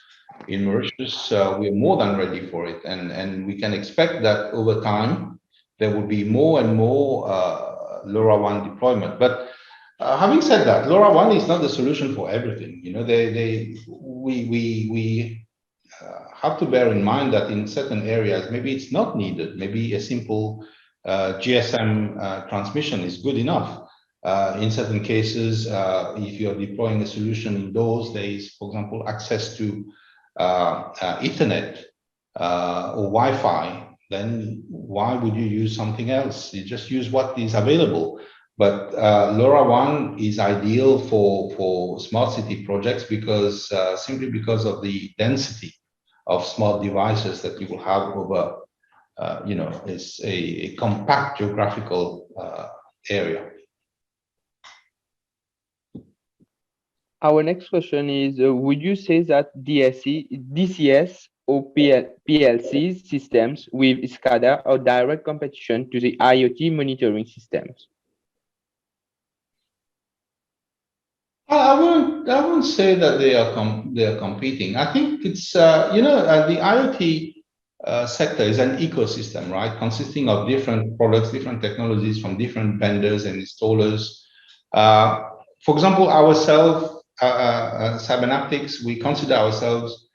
in Mauritius, we're more than ready for it, and we can expect that over time there will be more and more LoRaWAN deployment. But having said that, LoRaWAN is not the solution for everything. You know, we have to bear in mind that in certain areas, maybe it's not needed. Maybe a simple GSM transmission is good enough. In certain cases, if you're deploying a solution indoors, there is, for example, access to Ethernet or Wi-Fi, then why would you use something else? You just use what is available. But LoRaWAN is ideal for smart city projects because simply because of the density of smart devices that you will have over, it's a compact geographical area. Our next question is, would you say that DCS or PLC systems with SCADA are direct competition to the IoT monitoring systems? I wouldn't say that they are competing. I think it's the IoT sector is an ecosystem, right, consisting of different products, different technologies from different vendors and installers. For example, ourselves, Cybernaptics, we consider ourselves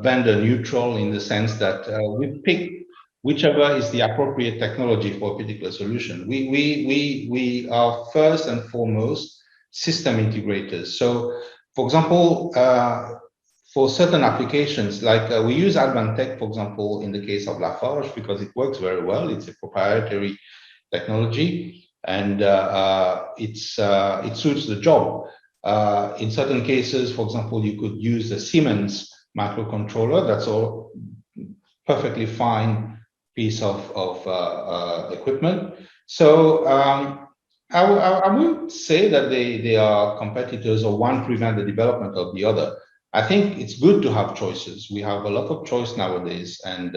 vendor neutral in the sense that we pick whichever is the appropriate technology for a particular solution. We are first and foremost system integrators. So, for example, for certain applications, like we use Advantech, for example, in the case of Lafarge, because it works very well. It's a proprietary technology, and it suits the job. In certain cases, for example, you could use the Siemens microcontroller. That's all perfectly fine piece of equipment. So I wouldn't say that they are competitors or one prevent the development of the other. I think it's good to have choices. We have a lot of choice nowadays, and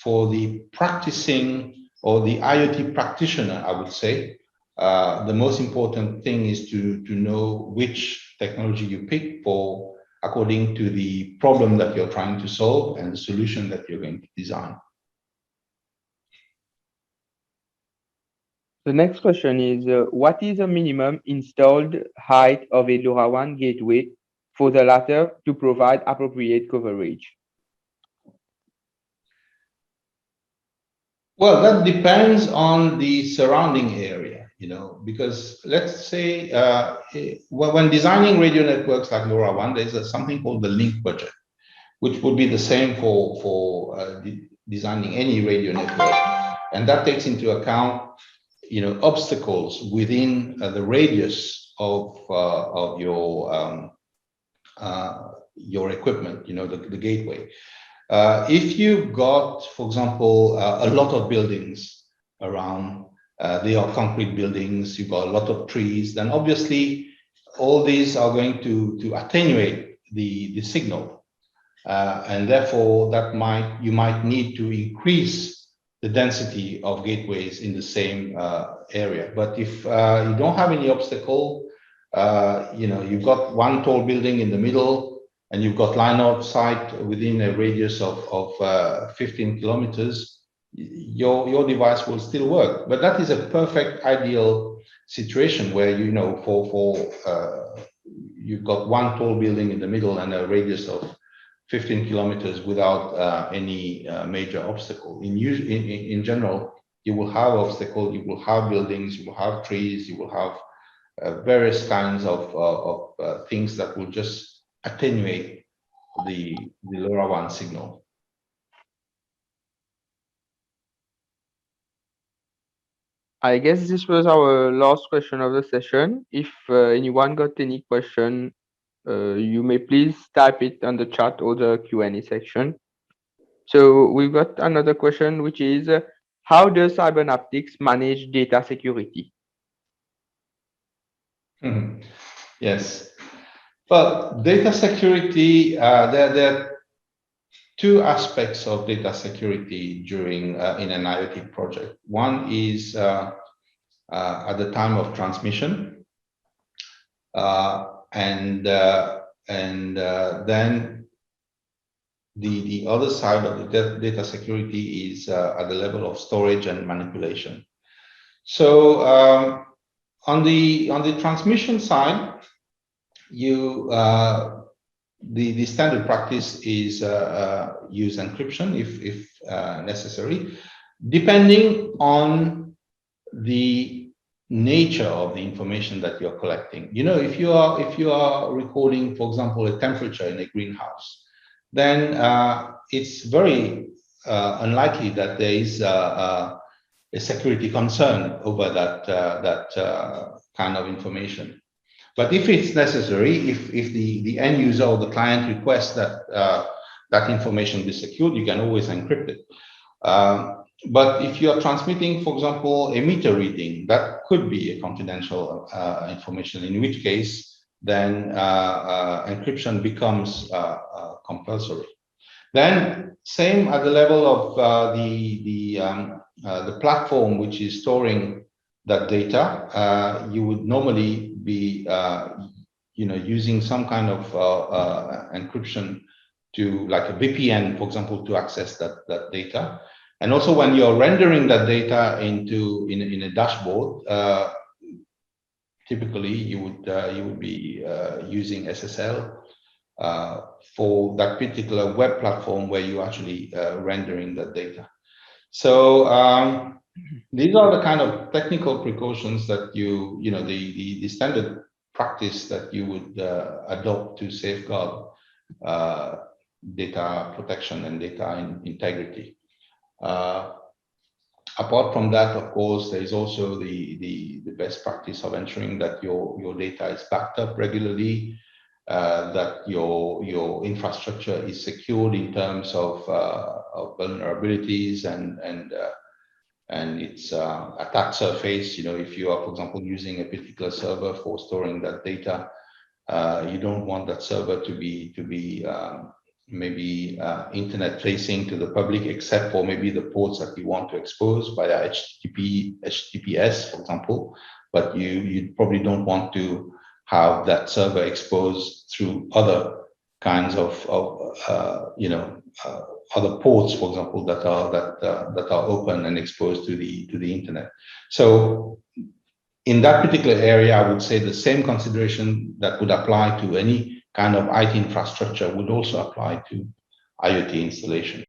for the practicing or the IoT practitioner, I would say, the most important thing is to know which technology you pick for according to the problem that you're trying to solve and the solution that you're going to design. The next question is, what is the minimum installed height of a LoRaWAN gateway for the latter to provide appropriate coverage? Well, that depends on the surrounding area, because let's say when designing radio networks like LoRaWAN, there's something called the link budget, which would be the same for designing any radio network. And that takes into account obstacles within the radius of your equipment, the gateway. If you've got, for example, a lot of buildings around, they are concrete buildings, you've got a lot of trees, then obviously all these are going to attenuate the signal. And therefore you might need to increase the density of gateways in the same area. But if you don't have any obstacle, you've got one tall building in the middle, and you've got line of sight within a radius of 15 kilometers, your device will still work. But that is a perfect ideal situation where you've got one tall building in the middle and a radius of 15 kilometers without any major obstacle. In general, you will have obstacles, you will have buildings, you will have trees, you will have various kinds of things that will just attenuate the LoRaWAN signal. I guess this was our last question of the session. If anyone got any question, you may please type it on the chat or the Q&A section. So we've got another question, which is, how does Cybernaptics manage data security? Yes. Well, data security, there are two aspects of data security during in an IoT project. One is at the time of transmission, and then the other side of the data security is at the level of storage and manipulation. So on the transmission side, you the standard practice is use encryption if necessary, depending on the nature of the information that you're collecting. You know, if you are recording, for example, a temperature in a greenhouse, then it's very unlikely that there is a security concern over that kind of information. But if it's necessary, if the end user or the client requests that that information be secured, you can always encrypt it. But if you are transmitting, for example, a meter reading, that could be a confidential information, in which case then encryption becomes compulsory. Then same at the level of the platform which is storing that data, you would normally be using some kind of encryption to, like a VPN, for example, to access that data. And also when you're rendering that data into in a dashboard, typically you would be using SSL for that particular web platform where you're actually rendering that data. So these are the kind of technical precautions that the standard practice that you would adopt to safeguard data protection and data integrity. Apart from that, of course, there is also the best practice of ensuring that your data is backed up regularly, that your infrastructure is secured in terms of vulnerabilities and its attack surface. You know, if you are, for example, using a particular server for storing that data, you don't want that server to be maybe internet facing to the public, except for maybe the ports that you want to expose via HTTPS, for example. But you probably don't want to have that server exposed through other kinds of other ports, for example, that are open and exposed to the internet. So in that particular area, I would say the same consideration that would apply to any kind of IT infrastructure would also apply to IoT installation.